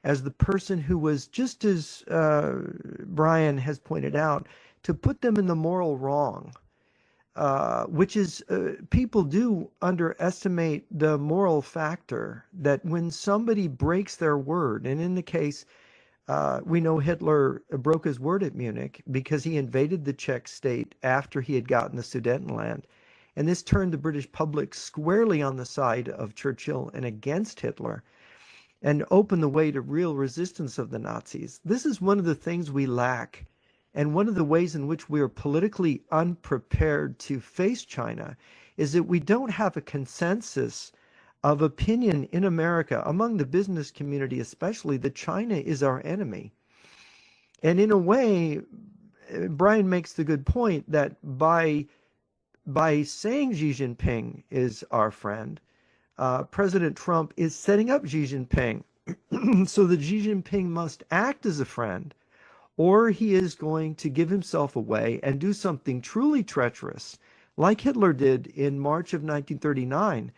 [SPEAKER 4] as the person who was, just as Brian has pointed out, to put them in the moral wrong. Which is, people do underestimate the moral factor, that when somebody breaks their word, and in the case, we know Hitler broke his word at Munich because he invaded the Czech state after he had gotten the Sudetenland. And this turned the British public squarely on the side of Churchill and against Hitler, and opened the way to real resistance of the Nazis. This is one of the things we lack, and one of the ways in which we are politically unprepared to face China is that we don't have a consensus of opinion in America, among the business community especially, that China is our enemy. And in a way, Brian makes the good point that by saying Xi Jinping is our friend, President Trump is setting up Xi Jinping so that Xi Jinping must act as a friend, or he is going to give himself away and do something truly treacherous, like Hitler did in March of 1939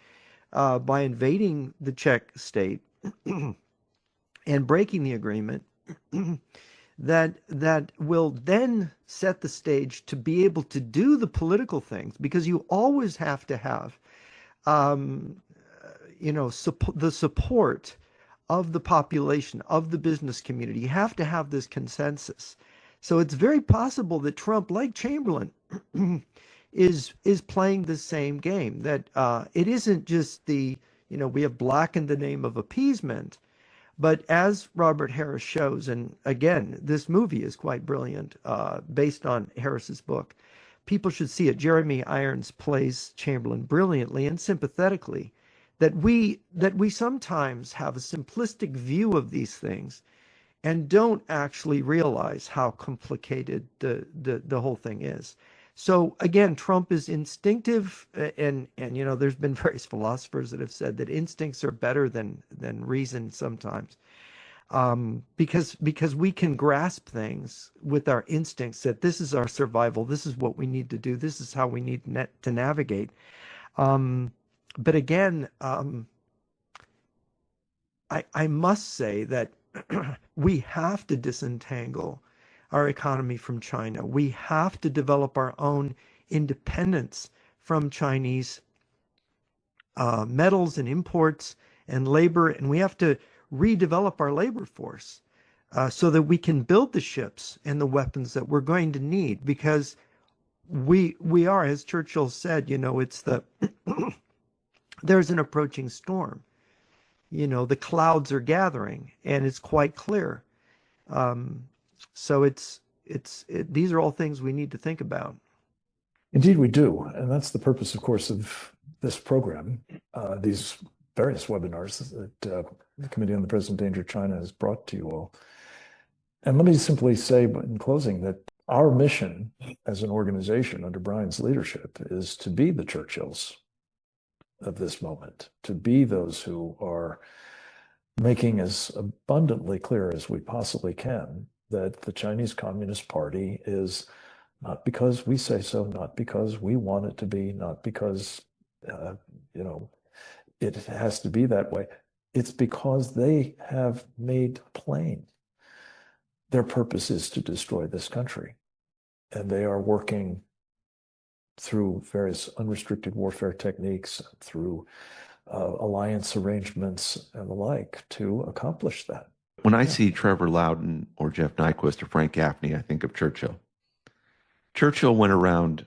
[SPEAKER 4] by invading the Czech state and breaking the agreement, that will then set the stage to be able to do the political things, because you always have to have the support of the population, of the business community. You have to have this consensus. So it's very possible that Trump, like Chamberlain, is playing the same game, that it isn't just we have blackened the name of appeasement, but as Robert Harris shows, and again, this movie is quite brilliant, based on Harris's book. People should see it. Jeremy Irons plays Chamberlain brilliantly and sympathetically. That we sometimes have a simplistic view of these things and don't actually realize how complicated the whole thing is. So again, Trump is instinctive, and there's been various philosophers that have said that instincts are better than reason sometimes, because we can grasp things with our instincts, that this is our survival, this is what we need to do, this is how we need to navigate. But again, I must say that we have to disentangle our economy from China. We have to develop our own independence from Chinese metals and imports and labor, and we have to redevelop our labor force so that we can build the ships and the weapons that we're going to need, because we are, as Churchill said, it's there's an approaching storm. The clouds are gathering, and it's quite clear. So these are all things we need to think about.
[SPEAKER 1] Indeed, we do. And that's the purpose, of course, of this program, these various webinars that the Committee on the Present Danger of China has brought to you all. And let me simply say in closing that our mission as an organization under Brian's leadership is to be the Churchills of this moment, to be those who are making as abundantly clear as we possibly can that the Chinese Communist Party is not because we say so, not because we want it to be, not because it has to be that way. It's because they have made plain their purpose is to destroy this country, and they are working through various unrestricted warfare techniques, through alliance arrangements and the like, to accomplish that.
[SPEAKER 3] When I see Trevor Loudon or Jeff Nyquist or Frank Gaffney, I think of Churchill. Churchill went around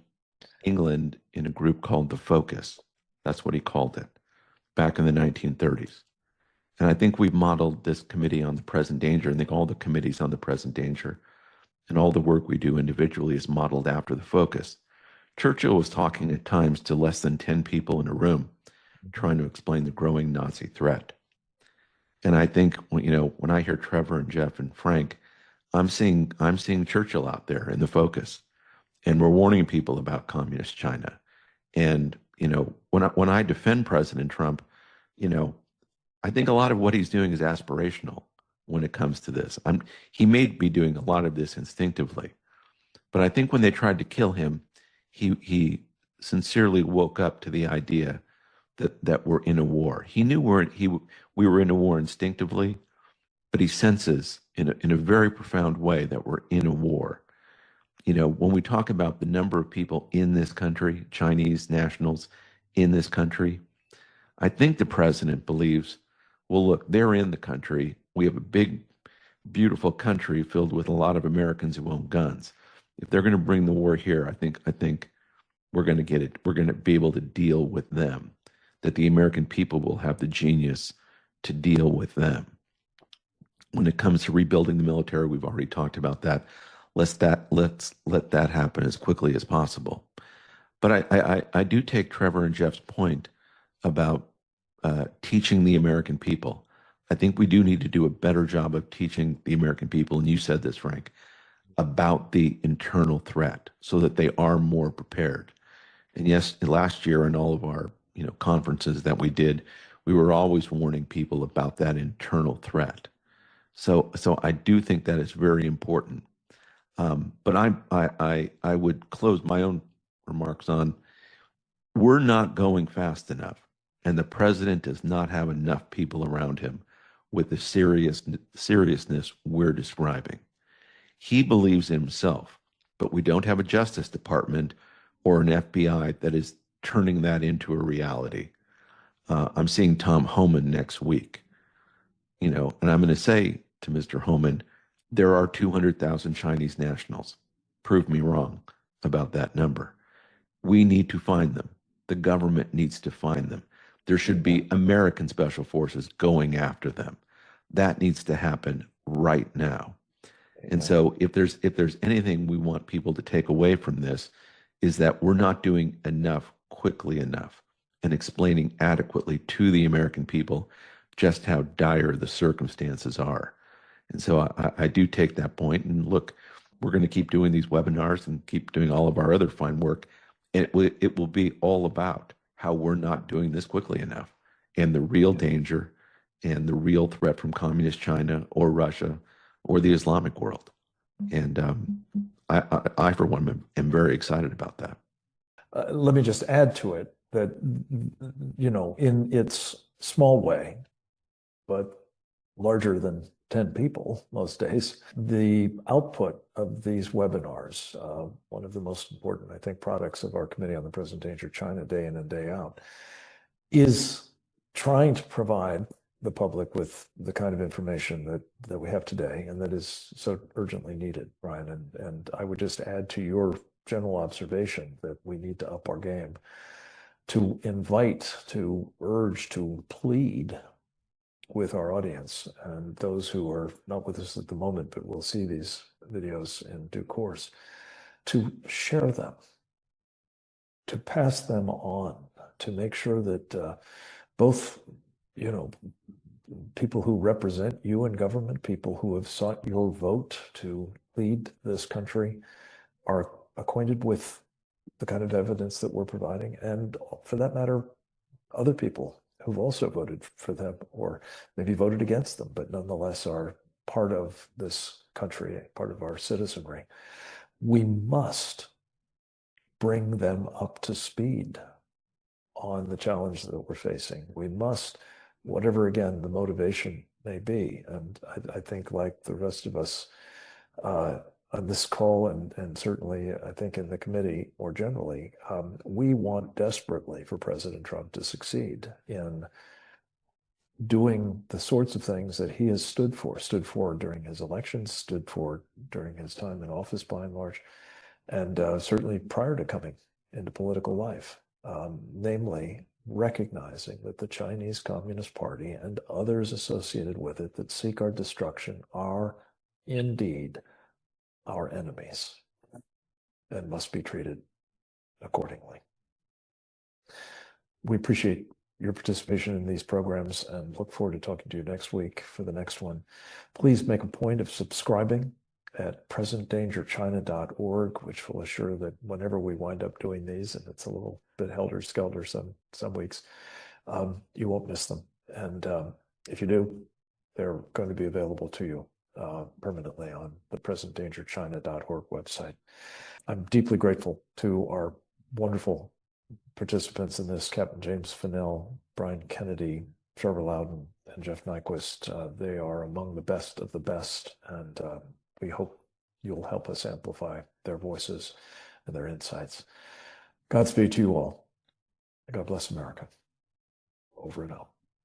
[SPEAKER 3] England in a group called the Focus. That's what he called it back in the 1930s. And I think we've modeled this committee on the present danger. I think all the committees on the present danger and all the work we do individually is modeled after the Focus. Churchill was talking at times to less than 10 people in a room, trying to explain the growing Nazi threat. And I think when I hear Trevor and Jeff and Frank, I'm seeing Churchill out there in the Focus, and we're warning people about communist China. And when I defend President Trump, I think a lot of what he's doing is aspirational when it comes to this. He may be doing a lot of this instinctively, but I think when they tried to kill him, he sincerely woke up to the idea that we're in a war. He knew we were in a war instinctively, but he senses in a very profound way that we're in a war. When we talk about the number of people in this country, Chinese nationals in this country, I think the president believes, well, look, they're in the country. We have a big, beautiful country filled with a lot of Americans who own guns. If they're going to bring the war here, I think we're going to get it. We're going to be able to deal with them, that the American people will have the genius to deal with them. When it comes to rebuilding the military, we've already talked about that. Let's let that happen as quickly as possible. But I do take Trevor and Jeff's point about teaching the American people. I think we do need to do a better job of teaching the American people, and you said this, Frank, about the internal threat so that they are more prepared. And yes, last year in all of our conferences that we did, we were always warning people about that internal threat. So I do think that is very important. But I would close my own remarks on, we're not going fast enough, and the president does not have enough people around him with the seriousness we're describing. He believes in himself, but we don't have a Justice Department or an FBI that is turning that into a reality. I'm seeing Tom Homan next week, and I'm going to say to Mr. Homan, there are 200,000 Chinese nationals. Prove me wrong about that number. We need to find them. The government needs to find them. There should be American special forces going after them. That needs to happen right now. And so if there's anything we want people to take away from this, is that we're not doing enough quickly enough and explaining adequately to the American people just how dire the circumstances are. And so I do take that point, and look, we're going to keep doing these webinars and keep doing all of our other fine work. And it will be all about how we're not doing this quickly enough, and the real danger and the real threat from communist China or Russia or the Islamic world. And I, for one, am very excited about that.
[SPEAKER 1] Let me just add to it that, in its small way, but larger than 10 people most days, the output of these webinars, one of the most important, I think, products of our Committee on the Present Danger China day in and day out, is trying to provide the public with the kind of information that we have today and that is so urgently needed, Brian. And I would just add to your general observation that we need to up our game, to invite, to urge, to plead with our audience and those who are not with us at the moment, but will see these videos in due course, to share them, to pass them on, to make sure that both, people who represent you in government, people who have sought your vote to lead this country, are acquainted with the kind of evidence that we're providing, and for that matter, other people who've also voted for them or maybe voted against them, but nonetheless are part of this country, part of our citizenry. We must bring them up to speed on the challenge that we're facing. We must, whatever, again, the motivation may be. And I think, like the rest of us on this call, and certainly I think in the committee more generally, we want desperately for President Trump to succeed in doing the sorts of things that he has stood for during his elections, stood for during his time in office by and large, and certainly prior to coming into political life, namely recognizing that the Chinese Communist Party and others associated with it that seek our destruction are indeed our enemies and must be treated accordingly. We appreciate your participation in these programs and look forward to talking to you next week for the next one. Please make a point of subscribing at presentdangerchina.org, which will assure that whenever we wind up doing these, and it's a little bit helter-skelter some weeks, you won't miss them. And if you do, they're going to be available to you permanently on the presentdangerchina.org website. I'm deeply grateful to our wonderful participants in this, Captain James Fennell, Brian Kennedy, Trevor Loudon, and Jeff Nyquist. They are among the best of the best, and we hope you'll help us amplify their voices and their insights. Godspeed to you all. God bless America. Over and out.